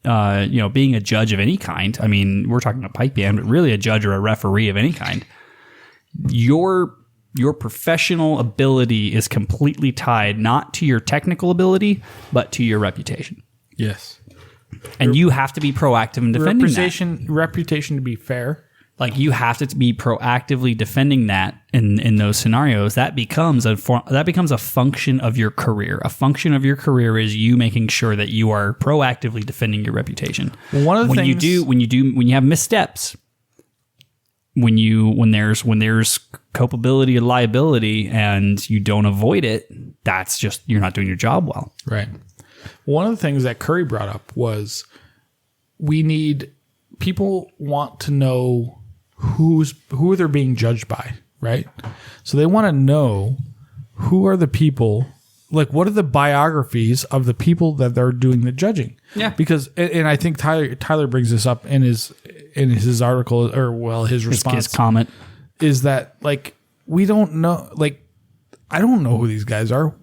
B: being a judge of any kind. I mean, we're talking a pipe band, but really a judge or a referee of any kind. Your professional ability is completely tied not to your technical ability, but to your reputation.
A: Yes.
B: And you have to be proactive in defending that.
A: Reputation to be fair.
B: Like you have to be proactively defending that in those scenarios. That becomes a function of your career. A function of your career is you making sure that you are proactively defending your reputation.
A: Well, one of the things
B: when you have missteps, when there's culpability and liability, and you don't avoid it, that's just you're not doing your job well.
A: Right. One of the things that Curry brought up was people want to know who they're being judged by, right? So they want to know who are the people what are the biographies of the people that are doing the judging?
B: Yeah.
A: Because, and I think Tyler brings this up in his article, or his response,
B: his comment,
A: is that like, we don't know, like, I don't know who these guys are.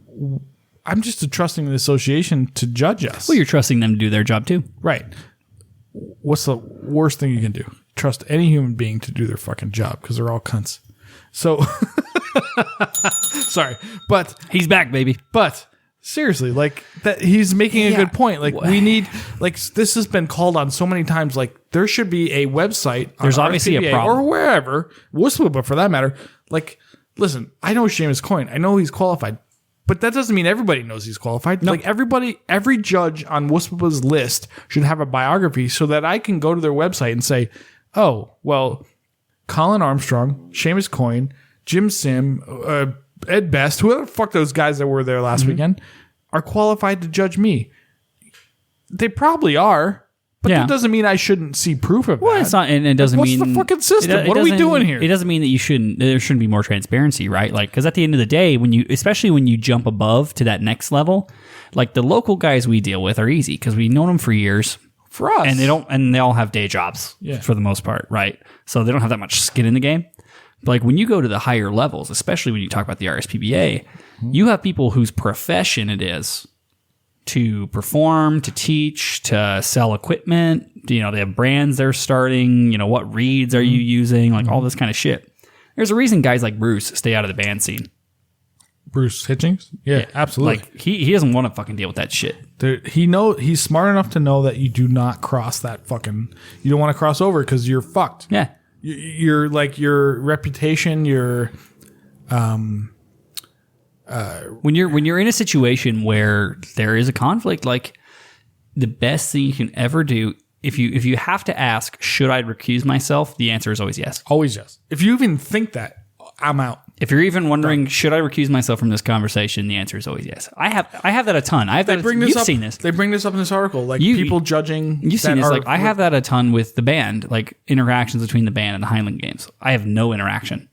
A: I'm just trusting the association to judge us.
B: Well, you're trusting them to do their job too.
A: Right. What's the worst thing you can do? Trust any human being to do their fucking job, because they're all cunts. So, sorry, but
B: he's back, baby.
A: But seriously, like that, he's making a good point. Like we need, like this has been called on so many times. Like there should be a website.
B: There's obviously a problem,
A: or wherever, Whistleblower for that matter. Like, listen, I know Seamus Coyne. I know he's qualified, but that doesn't mean everybody knows he's qualified. Nope. Like every judge on Whistleblower's list should have a biography, so that I can go to their website and say, oh, well, Colin Armstrong, Seamus Coyne, Jim Sim, Ed Best, whoever the fuck those guys that were there last weekend, are qualified to judge me. They probably are, but that doesn't mean I shouldn't see proof of that.
B: Well, it's not, and it doesn't mean...
A: What's the fucking system? What are we doing here?
B: It doesn't mean that there shouldn't be more transparency, right? Like, because at the end of the day, especially when you jump above to that next level, like the local guys we deal with are easy because we've known them for years.
A: For us.
B: And they all have day jobs for the most part, right? So they don't have that much skin in the game. But like when you go to the higher levels, especially when you talk about the RSPBA, you have people whose profession it is to perform, to teach, to sell equipment. They have brands they're starting. What reeds are you using? Like all this kind of shit. There's a reason guys like Bruce stay out of the band scene.
A: Bruce Hitchings? Yeah, absolutely.
B: Like he doesn't want to fucking deal with that shit.
A: He's smart enough to know that you do not cross that fucking. You don't want to cross over because you're fucked.
B: Yeah,
A: you're like your reputation.
B: When you're in a situation where there is a conflict, like the best thing you can ever do, if you have to ask, should I recuse myself? The answer is always yes.
A: Always yes. If you even think that, I'm out.
B: If you're even wondering, should I recuse myself from this conversation? The answer is always yes. I have that a ton. You've seen this.
A: They bring this up in this article, like people judging.
B: You've seen this. Like I have that a ton with the band, like interactions between the band and the Highland Games. I have no interaction.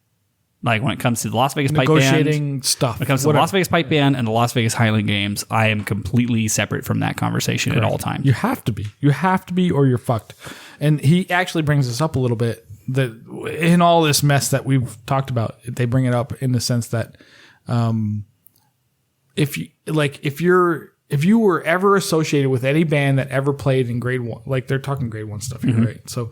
B: Like when it comes to the Las Vegas Pipe Band,
A: negotiating stuff.
B: When it comes to the Las Vegas Pipe Band and the Las Vegas Highland Games, I am completely separate from that conversation at all times.
A: You have to be. You have to be, or you're fucked. And he actually brings this up a little bit. That in all this mess that we've talked about, they bring it up in the sense that if you were ever associated with any band that ever played in grade 1, like they're talking grade 1 stuff here, right? So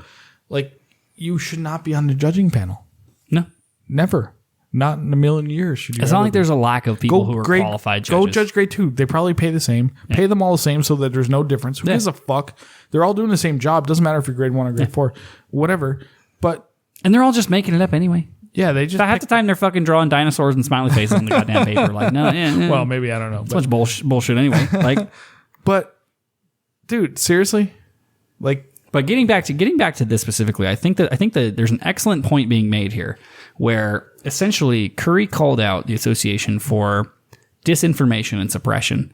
A: like you should not be on the judging panel.
B: No,
A: never. Not in a million years should you.
B: It's not like there's a lack of people who are qualified judges.
A: Go judge grade 2. They probably pay the same. Yeah. Pay them all the same so that there's no difference. Who gives a fuck? They're all doing the same job. Doesn't matter if you're grade 1 or grade 4, whatever.
B: And they're all just making it up anyway.
A: Yeah, they just...
B: half the time they're fucking drawing dinosaurs and smiley faces on the goddamn paper. Like, no,
A: Well, maybe, I don't know.
B: It's much bullshit anyway. Like,
A: but, dude, seriously? Like...
B: But getting back to this specifically, I think that there's an excellent point being made here where essentially Curry called out the association for disinformation and suppression.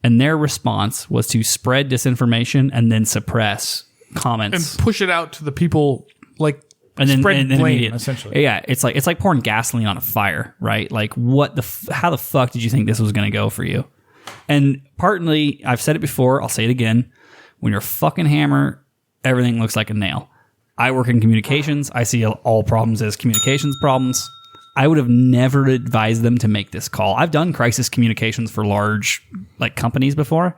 B: And their response was to spread disinformation and then suppress comments.
A: And push it out to the people... Like
B: and then
A: spread
B: and then
A: blame, essentially.
B: Yeah, it's like pouring gasoline on a fire, right? Like how the fuck did you think this was going to go for you? And partly, I've said it before, I'll say it again. When you're a fucking hammer, everything looks like a nail. I work in communications. I see all problems as communications problems. I would have never advised them to make this call. I've done crisis communications for large like companies before.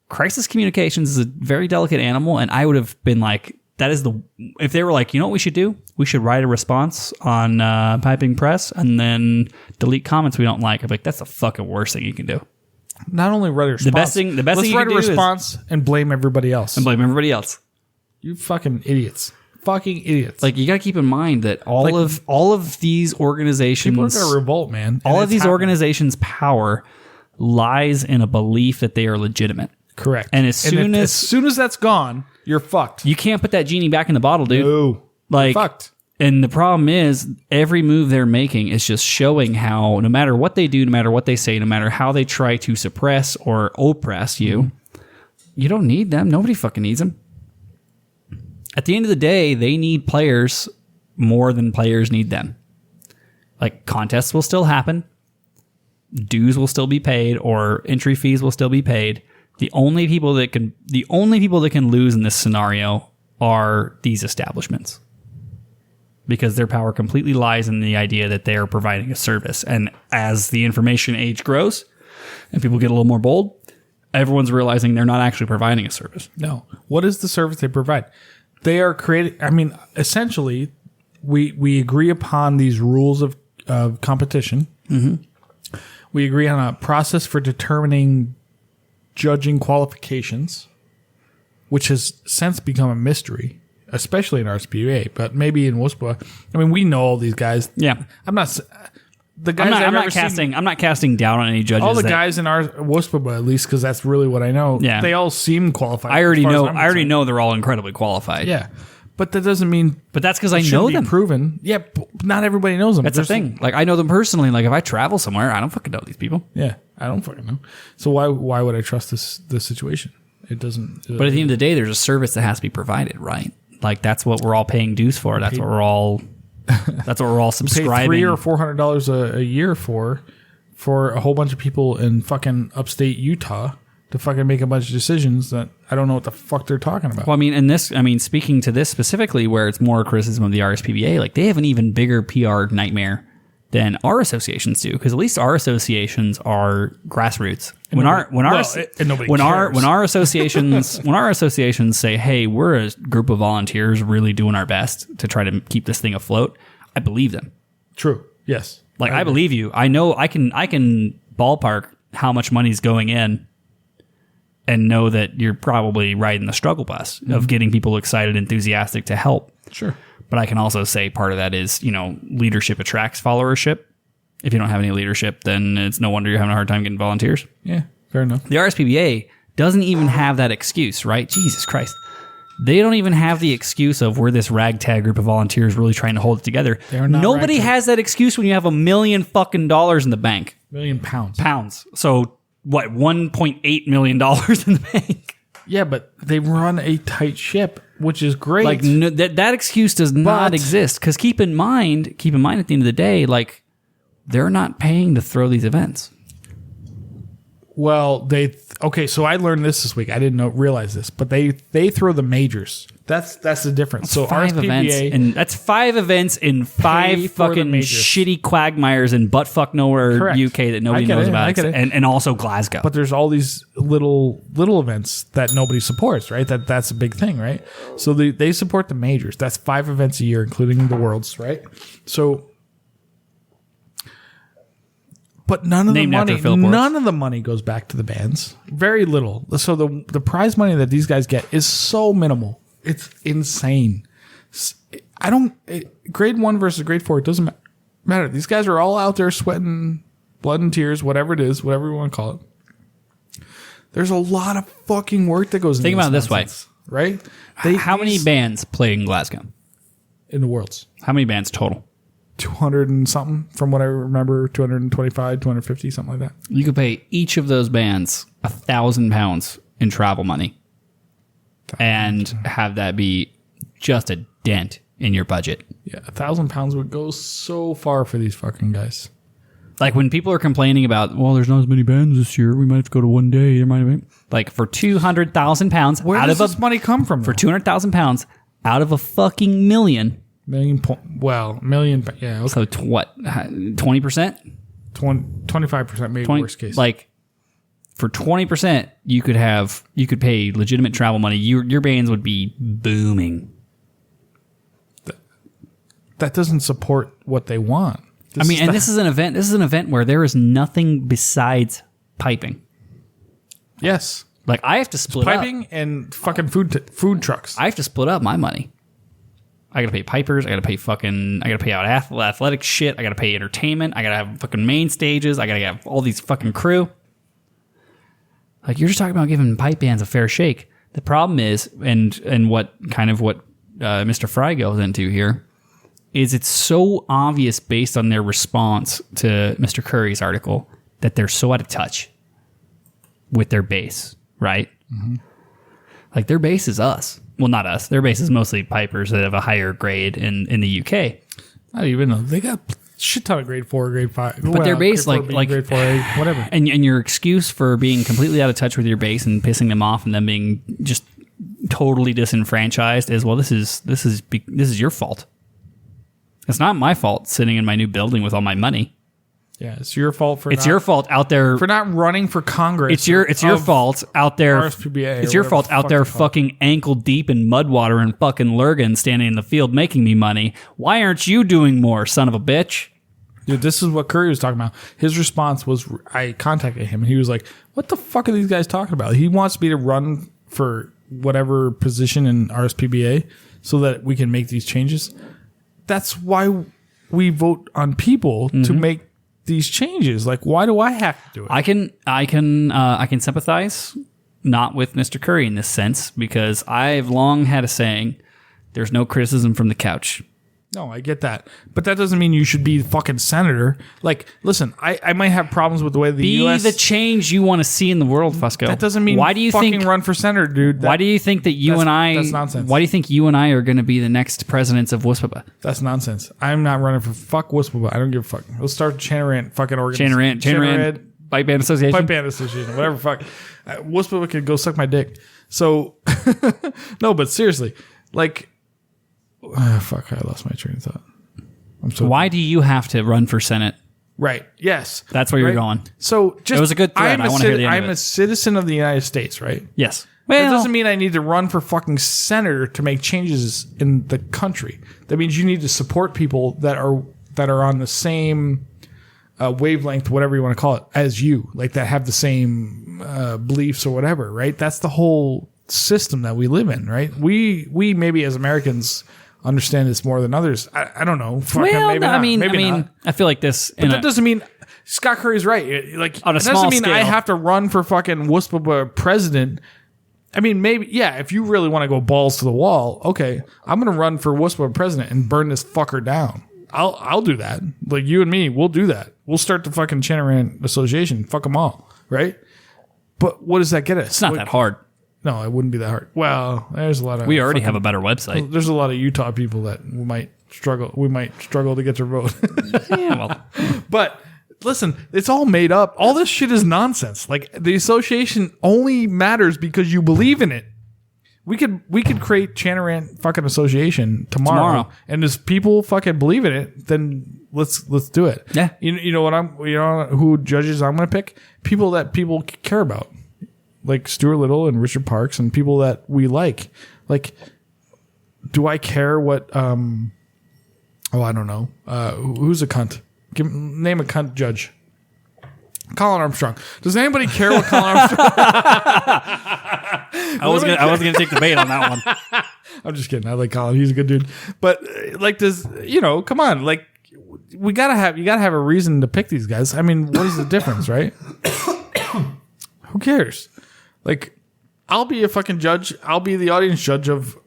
B: Crisis communications is a very delicate animal, and I would have been like, if they were like, you know what we should do? We should write a response on Piping Press and then delete comments we don't like. I'm like, that's the fucking worst thing you can do.
A: Not only write a response.
B: The best thing you
A: write
B: can
A: a response and blame everybody else. You fucking idiots. Fucking idiots.
B: Like, you got to keep in mind that all of these organizations...
A: People are going to revolt, man.
B: All of these organizations' power lies in a belief that they are legitimate.
A: Correct.
B: And as soon as
A: that's gone... You're fucked.
B: You can't put that genie back in the bottle, dude.
A: No.
B: Like,
A: you're fucked.
B: And the problem is, every move they're making is just showing how, no matter what they do, no matter what they say, no matter how they try to suppress or oppress you, you don't need them. Nobody fucking needs them. At the end of the day, they need players more than players need them. Like, contests will still happen. dues will still be paid or entry fees will still be paid. The only people that can lose in this scenario are these establishments, because their power completely lies in the idea that they are providing a service. And as the information age grows and people get a little more bold, everyone's realizing they're not actually providing a service.
A: No. What is the service they provide? They are creating, I mean, essentially, we agree upon these rules of competition.
B: Mm-hmm.
A: We agree on a process for determining judging qualifications, which has since become a mystery, especially in RSPBA, but maybe in WSPA. I mean, we know all these guys.
B: Yeah.
A: I'm not
B: casting doubt on any judges.
A: All the guys in our WSPA, at least, because that's really what I know.
B: Yeah.
A: They all seem qualified.
B: I already know they're all incredibly qualified.
A: Yeah. But that doesn't mean.
B: But that's because I know them.
A: Proven. Yeah. Not everybody knows them.
B: That's the thing. Like, I know them personally. Like, if I travel somewhere, I don't fucking know these people.
A: Yeah. I don't fucking know. So why would I trust this situation? It doesn't.
B: But at the end of the day, there's a service that has to be provided, right? Like, that's what we're all paying dues for. That's what we're all subscribing.
A: Pay $300 or $400 a year for a whole bunch of people in fucking upstate Utah to fucking make a bunch of decisions that I don't know what the fuck they're talking about.
B: Well, speaking to this specifically, where it's more criticism of the RSPBA, like, they have an even bigger PR nightmare than our associations do, because at least our associations are grassroots. When our associations say, "Hey, we're a group of volunteers really doing our best to try to keep this thing afloat," I believe them.
A: True. Yes.
B: Like, I believe you. I know I can ballpark how much money's going in, and know that you're probably riding the struggle bus of getting people excited, enthusiastic to help.
A: Sure.
B: But I can also say part of that is, leadership attracts followership. If you don't have any leadership, then it's no wonder you're having a hard time getting volunteers.
A: Yeah, fair enough.
B: The RSPBA doesn't even have that excuse, right? Jesus Christ. They don't even have the excuse of, we're this ragtag group of volunteers really trying to hold it together. Nobody has that excuse when you have $1 million fucking in the bank.
A: £1 million.
B: Pounds. So what, $1.8 million in the bank?
A: Yeah, but they run a tight ship, which is great.
B: Like, that excuse does not exist. Because keep in mind at the end of the day, like, they're not paying to throw these events.
A: Well, so I learned this week. I didn't realize this, but they throw the majors. That's the difference. So
B: five events, and that's 5 events in 5 fucking shitty quagmires in buttfuck nowhere,
A: Correct.
B: UK that nobody knows about, and also Glasgow.
A: But there's all these little events that nobody supports, right? That's a big thing, right? So they support the majors. That's 5 events a year, including the Worlds, right? So. But none of the money goes back to the bands. Very little. So the prize money that these guys get is so minimal. It's insane. Grade 1 versus grade 4, it doesn't matter. These guys are all out there sweating blood and tears, whatever it is, whatever you want to call it. There's a lot of fucking work that goes into this.
B: Think about it this way,
A: right?
B: How many bands play in Glasgow?
A: In the Worlds.
B: How many bands total?
A: 200 and something, from what I remember, 225, 250, something like that.
B: You could pay each of those bands £1,000 in travel money and have that be just a dent in your budget.
A: Yeah, £1,000 would go so far for these fucking guys.
B: Like, when people are complaining about, well, there's not as many bands this year, we might have to go to one day. There might have been, like, for £200,000,
A: where does this money come from?
B: For £200,000 out of a fucking million.
A: Million, yeah. Okay.
B: So what? 20%?
A: 25% maybe, worst case.
B: Like, for 20%, you could pay legitimate travel money. Your bands would be booming.
A: That doesn't support what they want.
B: This is an event. This is an event where there is nothing besides piping.
A: Yes.
B: Like, I have to split
A: piping and fucking food trucks.
B: I have to split up my money. I gotta pay pipers. I gotta pay out athletic shit. I gotta pay entertainment. I gotta have fucking main stages. I gotta have all these fucking crew. Like, you're just talking about giving pipe bands a fair shake. The problem is, and what Mr. Fry goes into here, is it's so obvious based on their response to Mr. Curry's article that they're so out of touch with their base, right? Mm-hmm. Like, their base is us. Well, not us. Their base is mostly pipers that have a higher grade in the UK.
A: I don't even know. They got shit ton of grade 4, grade 5.
B: But their base,
A: grade 4B,
B: like
A: grade 4A, whatever.
B: And your excuse for being completely out of touch with your base and pissing them off and them being just totally disenfranchised is, well, this is your fault. It's not my fault sitting in my new building with all my money.
A: Yeah, it's your fault for
B: your fault out there
A: for not running for Congress.
B: It's your fault out there.
A: RSPBA
B: it's your fault out there fucking ankle deep in mud water and fucking Lurgan standing in the field making me money. Why aren't you doing more, son of a bitch?
A: Dude, this is what Curry was talking about. His response was, I contacted him and he was like, what the fuck are these guys talking about? He wants me to run for whatever position in RSPBA so that we can make these changes. That's why we vote on people to make these changes. Like, why do I have to do it?
B: I can sympathize, not with Mr. Curry in this sense, because I've long had a saying, there's no criticism from the couch.
A: No, I get that. But that doesn't mean you should be the fucking senator. Like, listen, I might have problems with the way the U.S.
B: Be the change you want to see in the world, Fusco.
A: That doesn't mean
B: why do you
A: fucking run for senator, dude.
B: Why do you think that that's
A: nonsense.
B: Why do you think you and I are going to be the next presidents of WSPBA?
A: That's nonsense. I'm not running for fuck WSPBA. I don't give a fuck. Let's start Chanter Rant fucking organization.
B: Chanter Rant, Pipe Band Association.
A: Pipe Band Association, whatever fuck. WSPBA could go suck my dick. So, no, but seriously, like, fuck, I lost my train of thought.
B: Why do you have to run for Senate?
A: Right. Yes.
B: That's where you're going.
A: So just
B: it was a good thread. I want to hear the end
A: I'm
B: of it.
A: a citizen of the United States, right?
B: Yes.
A: Well, that doesn't mean I need to run for fucking senator to make changes in the country. That means you need to support people that are on the same wavelength, whatever you want to call it, as you, like that have the same beliefs or whatever, right? That's the whole system that we live in, right? We maybe as Americans understand this more than others. I don't know.
B: I feel like this.
A: But that doesn't mean Scott Curry's right. Like,
B: on a
A: it
B: small
A: doesn't mean
B: scale.
A: I have to run for fucking WSPBA president. I mean, maybe, yeah, if you really want to go balls to the wall, okay, I'm going to run for WSPBA president and burn this fucker down. I'll do that. Like, you and me, we'll do that. We'll start the fucking Chanter Rant Association. Fuck them all, right? But what does that get us?
B: It's not that hard.
A: No, it wouldn't be that hard. Well, there's a lot of...
B: We already have a better website.
A: There's a lot of Utah people that might struggle. We might struggle to get their vote.
B: Yeah, well.
A: But listen, it's all made up. All this shit is nonsense. Like, the association only matters because you believe in it. We could create Chanter Rant fucking association tomorrow. And if people fucking believe in it, then let's do it.
B: Yeah.
A: You know who judges I'm going to pick? People that people care about. Like Stuart Little and Richard Parks and people that we like. Like, do I care what, I don't know. Who's a cunt? Name a cunt judge. Colin Armstrong. Does anybody care what Colin Armstrong?
B: I was gonna take the bait on that one.
A: I'm just kidding. I like Colin. He's a good dude. But like, come on. Like, you gotta have a reason to pick these guys. I mean, what is the difference, right? Who cares? Like, I'll be a fucking judge. I'll be the audience judge of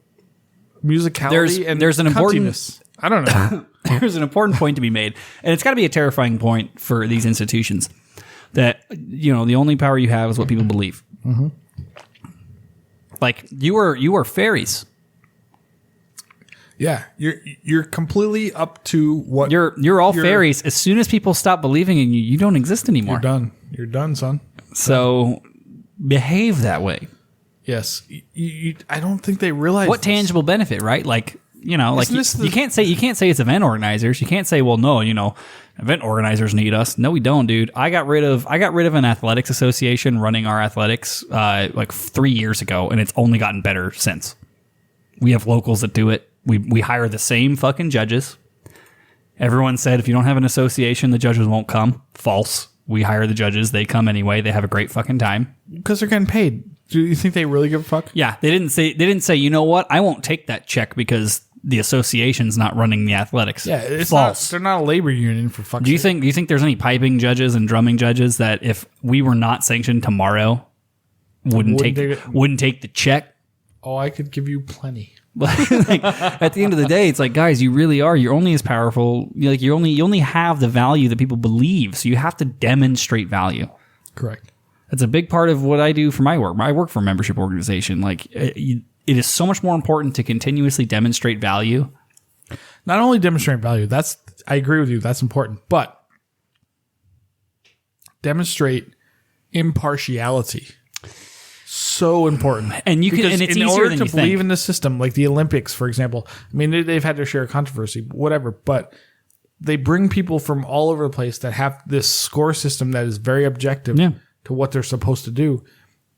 A: musicality
B: there's an
A: cuntiness. I don't know.
B: There's an important point to be made, and it's got to be a terrifying point for these institutions that, the only power you have is what people believe.
A: Mm-hmm.
B: Like, you are fairies.
A: Yeah, you're completely up to what
B: you're all fairies. As soon as people stop believing in you, you don't exist anymore.
A: You're done, son.
B: So behave that way.
A: Yes, I don't think they realize
B: what tangible benefit, right? Like, you can't say it's event organizers. You can't say, well, no, event organizers need us. No, we don't, dude. I got rid of an athletics association running our athletics like 3 years ago, and it's only gotten better since. We have locals that do it. We hire the same fucking judges. Everyone said if you don't have an association, the judges won't come. False. We hire the judges. They come anyway. They have a great fucking time
A: because they're getting paid. Do you think they really give a fuck?
B: Yeah, they didn't say. You know what? I won't take that check because the association's not running the athletics.
A: Yeah, it's
B: false.
A: They're not a labor union for fuck's
B: sake.
A: Do
B: you think there's any piping judges and drumming judges that if we were not sanctioned tomorrow wouldn't take the check?
A: Oh, I could give you plenty.
B: Like, at the end of the day, it's like, guys, you really are. You're only as powerful. Like, you only have the value that people believe. So you have to demonstrate value.
A: Correct.
B: That's a big part of what I do for my work. I work for a membership organization. Like, it is so much more important to continuously demonstrate value
A: Not only demonstrating value, I agree with you, that's important, but demonstrate impartiality. So important.
B: And you can,
A: because
B: and it's
A: in
B: easier
A: order
B: than
A: to
B: you
A: believe
B: think.
A: in the system, like the Olympics, for example, I mean, they've had their share of controversy, whatever, but they bring people from all over the place that have this score system that is very objective to what they're supposed to do,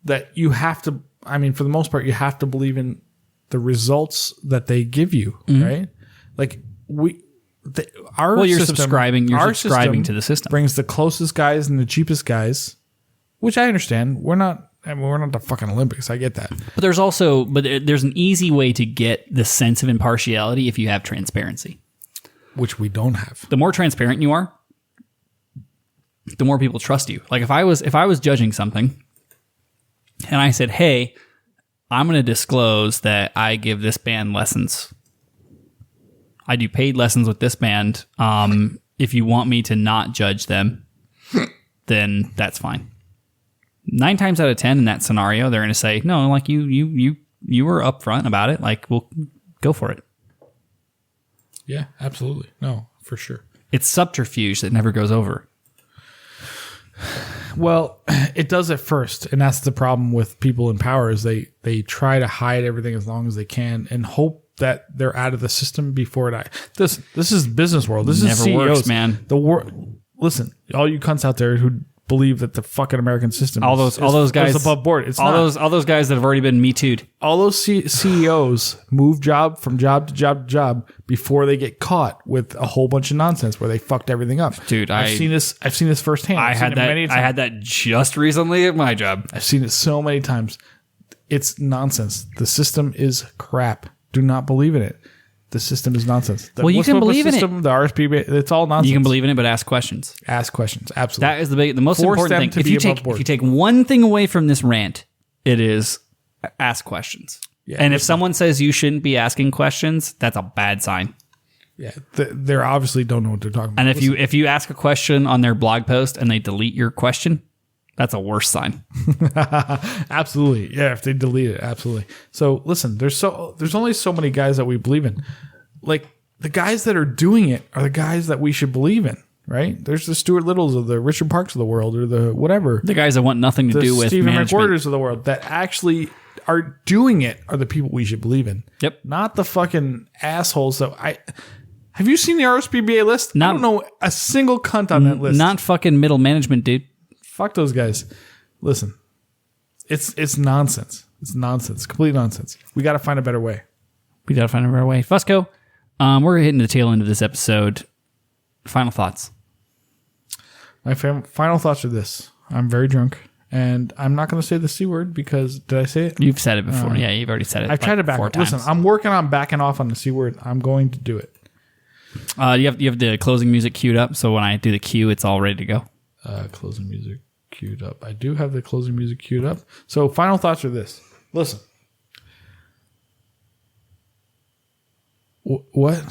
A: that you have to, I mean, for the most part, you have to believe in the results that they give you, right? Like
B: you're
A: system,
B: subscribing
A: our
B: to the system.
A: Brings the closest guys and the cheapest guys, which I understand. We're not the fucking Olympics. I get that.
B: But there's an easy way to get the sense of impartiality if you have transparency,
A: which we don't have.
B: The more transparent you are, the more people trust you. Like if I was judging something and I said, "Hey, I'm going to disclose that I give this band lessons. I do paid lessons with this band. If you want me to not judge them, then that's fine." 9 times out of 10 in that scenario, they're going to say, "No, like you were upfront about it. Like, we'll go for it."
A: Yeah, absolutely. No, for sure.
B: It's subterfuge that never goes over.
A: Well, it does at first, and that's the problem with people in power is they try to hide everything as long as they can and hope that they're out of the system before it. This is business world. This is CEOs,
B: works, man.
A: Listen, all you cunts out there who believe that the fucking American system
B: all those guys
A: above board. It's
B: all
A: not.
B: those guys that have already been Me Too'd.
A: All those CEOs move from job to job before they get caught with a whole bunch of nonsense where they fucked everything up.
B: Dude,
A: I've seen this firsthand.
B: I had that just recently at my job.
A: I've seen it so many times. It's nonsense. The system is crap. Do not believe in it. The system is nonsense.
B: You can believe in it.
A: The RSP, it's all nonsense.
B: You can believe in it, but ask questions.
A: Ask questions. Absolutely.
B: That is the most
A: Force
B: important
A: them
B: thing.
A: to be
B: If you take one thing away from this rant, it is ask questions. Yeah, and if someone says you shouldn't be asking questions, that's a bad sign.
A: Yeah, they obviously don't know what they're talking about.
B: And if you ask a question on their blog post and they delete your question, that's a worse sign.
A: Absolutely. Yeah, if they delete it, absolutely. So listen, there's only so many guys that we believe in. Like the guys that are doing it are the guys that we should believe in, right? There's the Stuart Littles of the Richard Parks of the world, or the whatever.
B: The guys that want nothing to do with
A: Stephen
B: management.
A: McWhirters of the world that actually are doing it are the people we should believe in.
B: Yep.
A: Not the fucking assholes. Have you seen the RSPBA list? I don't know a single cunt on that list.
B: Not fucking middle management, dude. Fuck
A: those guys. Listen, it's nonsense. It's nonsense. Complete nonsense. We got to find a better way.
B: Fusco, we're hitting the tail end of this episode. Final thoughts.
A: My final thoughts are this. I'm very drunk, and I'm not going to say the C word because, did I say it?
B: You've said it before. Yeah, you've already said it.
A: I've tried to back
B: 4
A: off.
B: times.
A: Listen, I'm working on backing off on the C word. I'm going to do it.
B: You have the closing music queued up, so when I do the cue, it's all ready to go.
A: Closing music queued up. I do have the closing music queued up. So final thoughts are this. Listen. What?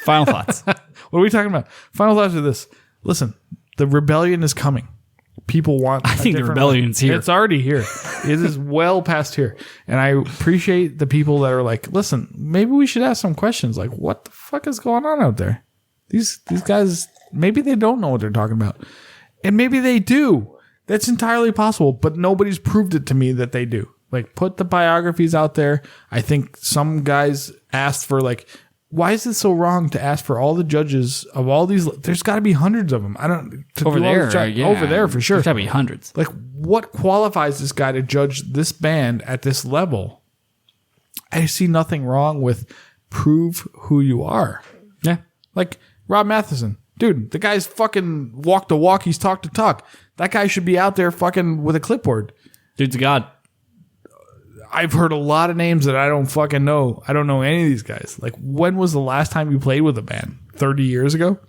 B: Final thoughts.
A: What are we talking about? Final thoughts are this. Listen, the rebellion is coming. People want.
B: I think the rebellion's here.
A: It's already here. It is well past here. And I appreciate the people that are like, listen, maybe we should ask some questions. Like, what the fuck is going on out there? These guys, maybe they don't know what they're talking about. And maybe they do. That's entirely possible. But nobody's proved it to me that they do. Like, put the biographies out there. I think some guys asked for, like, why is it so wrong to ask for all the judges of all these? There's got to be hundreds of them.
B: Over
A: there for sure.
B: There's got to be hundreds.
A: Like, what qualifies this guy to judge this band at this level? I see nothing wrong with prove who you are.
B: Yeah.
A: Like Rob Matheson. Dude, the guy's fucking walk the walk. He's talk the talk. That guy should be out there fucking with a clipboard.
B: Dude's a god.
A: I've heard a lot of names that I don't fucking know. I don't know any of these guys. Like, when was the last time you played with a band? 30 years ago?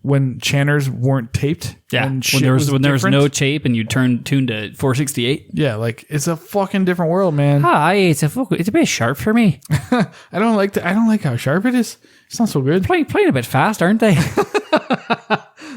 A: When chanters weren't taped?
B: Yeah. When there was no tape and you tuned to 468?
A: Yeah, like, it's a fucking different world, man.
B: Hi, it's a bit sharp for me.
A: I don't like how sharp it is. It's not so good.
B: Playing a bit fast, aren't they?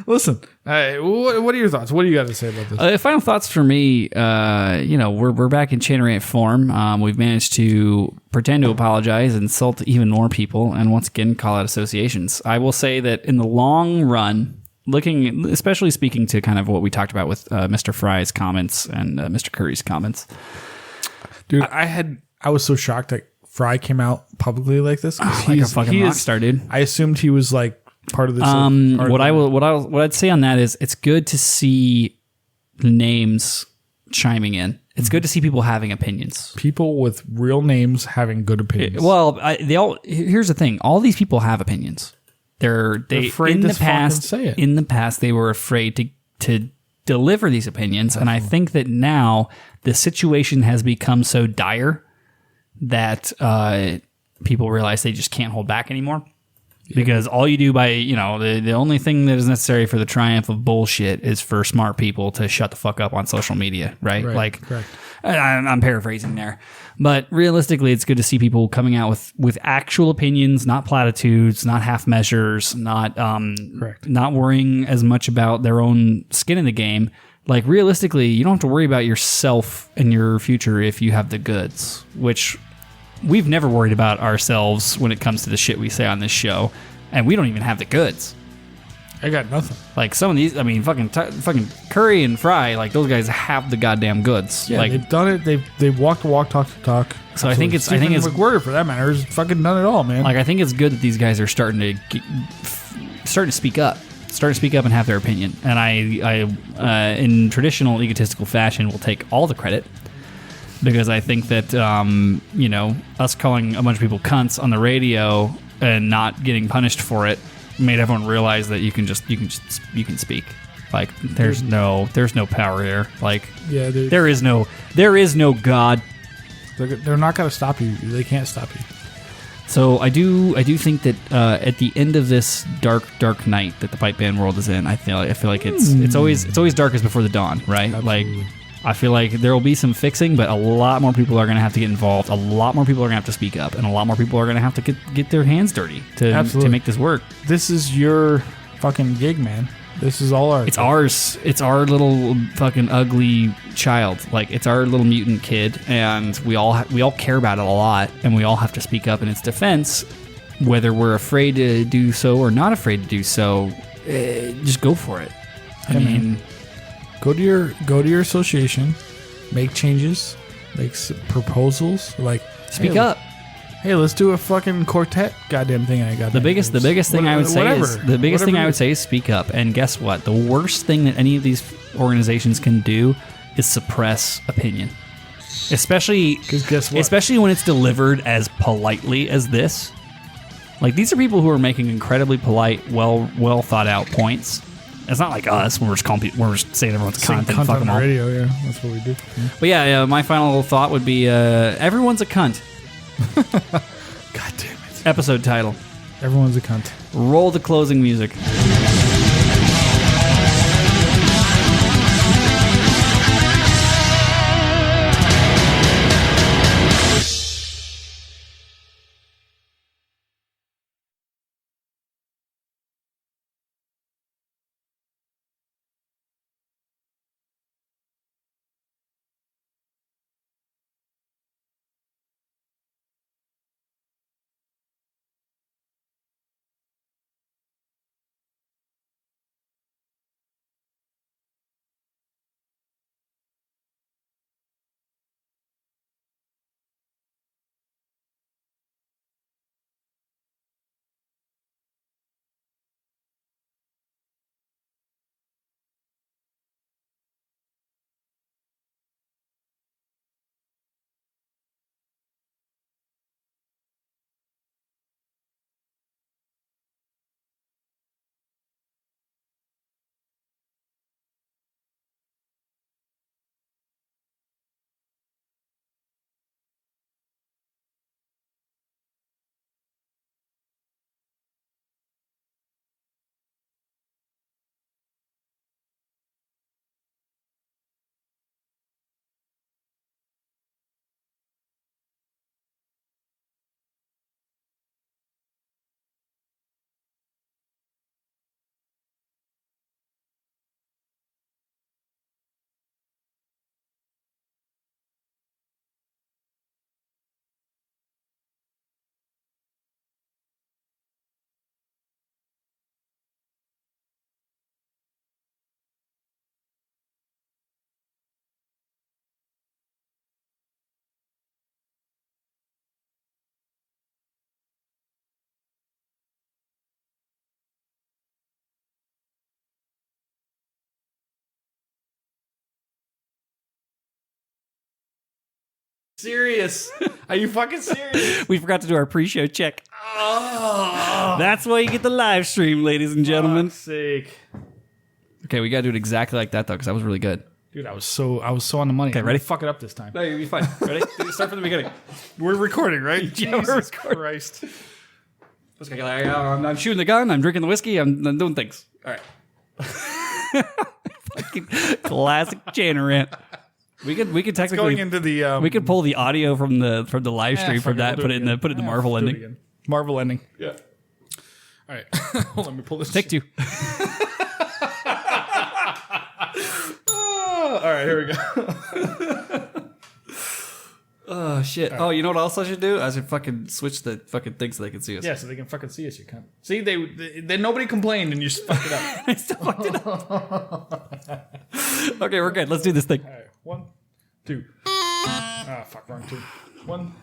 A: Listen, what are your thoughts? What do you got to say about this?
B: Final thoughts for me. We're back in Chanter Rant form. We've managed to pretend to apologize, insult even more people, and once again call out associations. I will say that in the long run, especially speaking to kind of what we talked about with Mr. Fry's comments and Mr. Curry's comments,
A: dude, I was so shocked that Fry came out publicly like this.
B: Like a fucking rock star, dude.
A: I assumed he was like part of this.
B: What I'd say on that is it's good to see names chiming in. It's good to see people having opinions.
A: People with real names having good opinions.
B: Well, here's the thing. All these people have opinions. They're
A: afraid
B: in
A: to
B: the past.
A: say it.
B: In the past, they were afraid to deliver these opinions, and I think that now the situation has become so dire that people realize they just can't hold back anymore. Because all you do by, the only thing that is necessary for the triumph of bullshit is for smart people to shut the fuck up on social media, right?
A: Correct.
B: I'm paraphrasing there. But realistically, it's good to see people coming out with actual opinions, not platitudes, not half measures, not worrying as much about their own skin in the game. Like, realistically, you don't have to worry about yourself and your future if you have the goods, which we've never worried about ourselves when it comes to the shit we say on this show, and we don't even have the goods.
A: I got nothing.
B: Like, some of these, I mean, fucking Curry and Fry, like, those guys have the goddamn goods.
A: Yeah,
B: like,
A: they've done it. They've walked the walk, talk the talk.
B: So I think it's
A: McWhirter, for that matter, has fucking done it all, man.
B: Like, I think it's good that these guys are starting to speak up. Starting to speak up and have their opinion. And I in traditional egotistical fashion, will take all the credit. Because I think that, us calling a bunch of people cunts on the radio and not getting punished for it made everyone realize that you can speak. Like, there's no power here. Like,
A: yeah,
B: there is no God.
A: They're not going to stop you. They can't stop you.
B: So I do think that at the end of this dark night that the pipe band world is in, I feel like it's always darkest before the dawn, right?
A: Absolutely.
B: Like, I feel like there will be some fixing, but a lot more people are going to have to get involved. A lot more people are going to have to speak up, and a lot more people are going to have to get their hands dirty to make this work.
A: This is your fucking gig, man. This is all ours.
B: It's ours. It's our little fucking ugly child. Like, it's our little mutant kid, and we all care about it a lot, and we all have to speak up in its defense, whether we're afraid to do so or not afraid to do so. Just go for it. I mean.
A: Go to your association, make changes, make proposals, like
B: speak up.
A: Hey, let's do a fucking quartet goddamn thing.
B: The biggest thing I would say is speak up. And guess what? The worst thing that any of these organizations can do is suppress opinion. Especially when it's delivered as politely as this. Like, these are people who are making incredibly polite, well thought out points. It's not like us when we're just saying everyone's a cunt and fuck them all.
A: Radio, yeah, that's what we do. Yeah.
B: But yeah, my final thought would be everyone's a cunt.
A: God damn it.
B: Episode title.
A: Everyone's a cunt.
B: Roll the closing music.
A: serious? Are you fucking serious?
B: We forgot to do our pre-show check. Oh. That's why you get the live stream, ladies and gentlemen.
A: Fuck's sake.
B: Okay, we gotta do it exactly like that though, because that was really good.
A: Dude, I was so on the money.
B: Okay, ready?
A: Fuck it up this time.
B: No, you'll be fine. Ready? Start from the beginning.
A: We're recording, right?
B: Yeah, we're
A: Jesus
B: recording.
A: Christ.
B: I'm shooting the gun. I'm drinking the whiskey. I'm doing things. All right. Fucking classic Chanter Rant. We could technically
A: going into the
B: we could pull the audio from the live stream from that.
A: We'll
B: Put it in the Marvel ending.
A: Again. Marvel ending. Yeah. All right. Hold on. Let me pull this.
B: Take two.
A: All right. Here we go.
B: Oh shit! Oh, you know what else I should do? I should fucking switch the fucking thing so they can see us.
A: Yeah, so they can fucking see us. You cunt. See, they nobody complained, and you just fucked it up.
B: I still fucked it up. Okay, we're good. Let's do this thing.
A: All right. 1, 2. Ah, fuck, wrong 2. 1,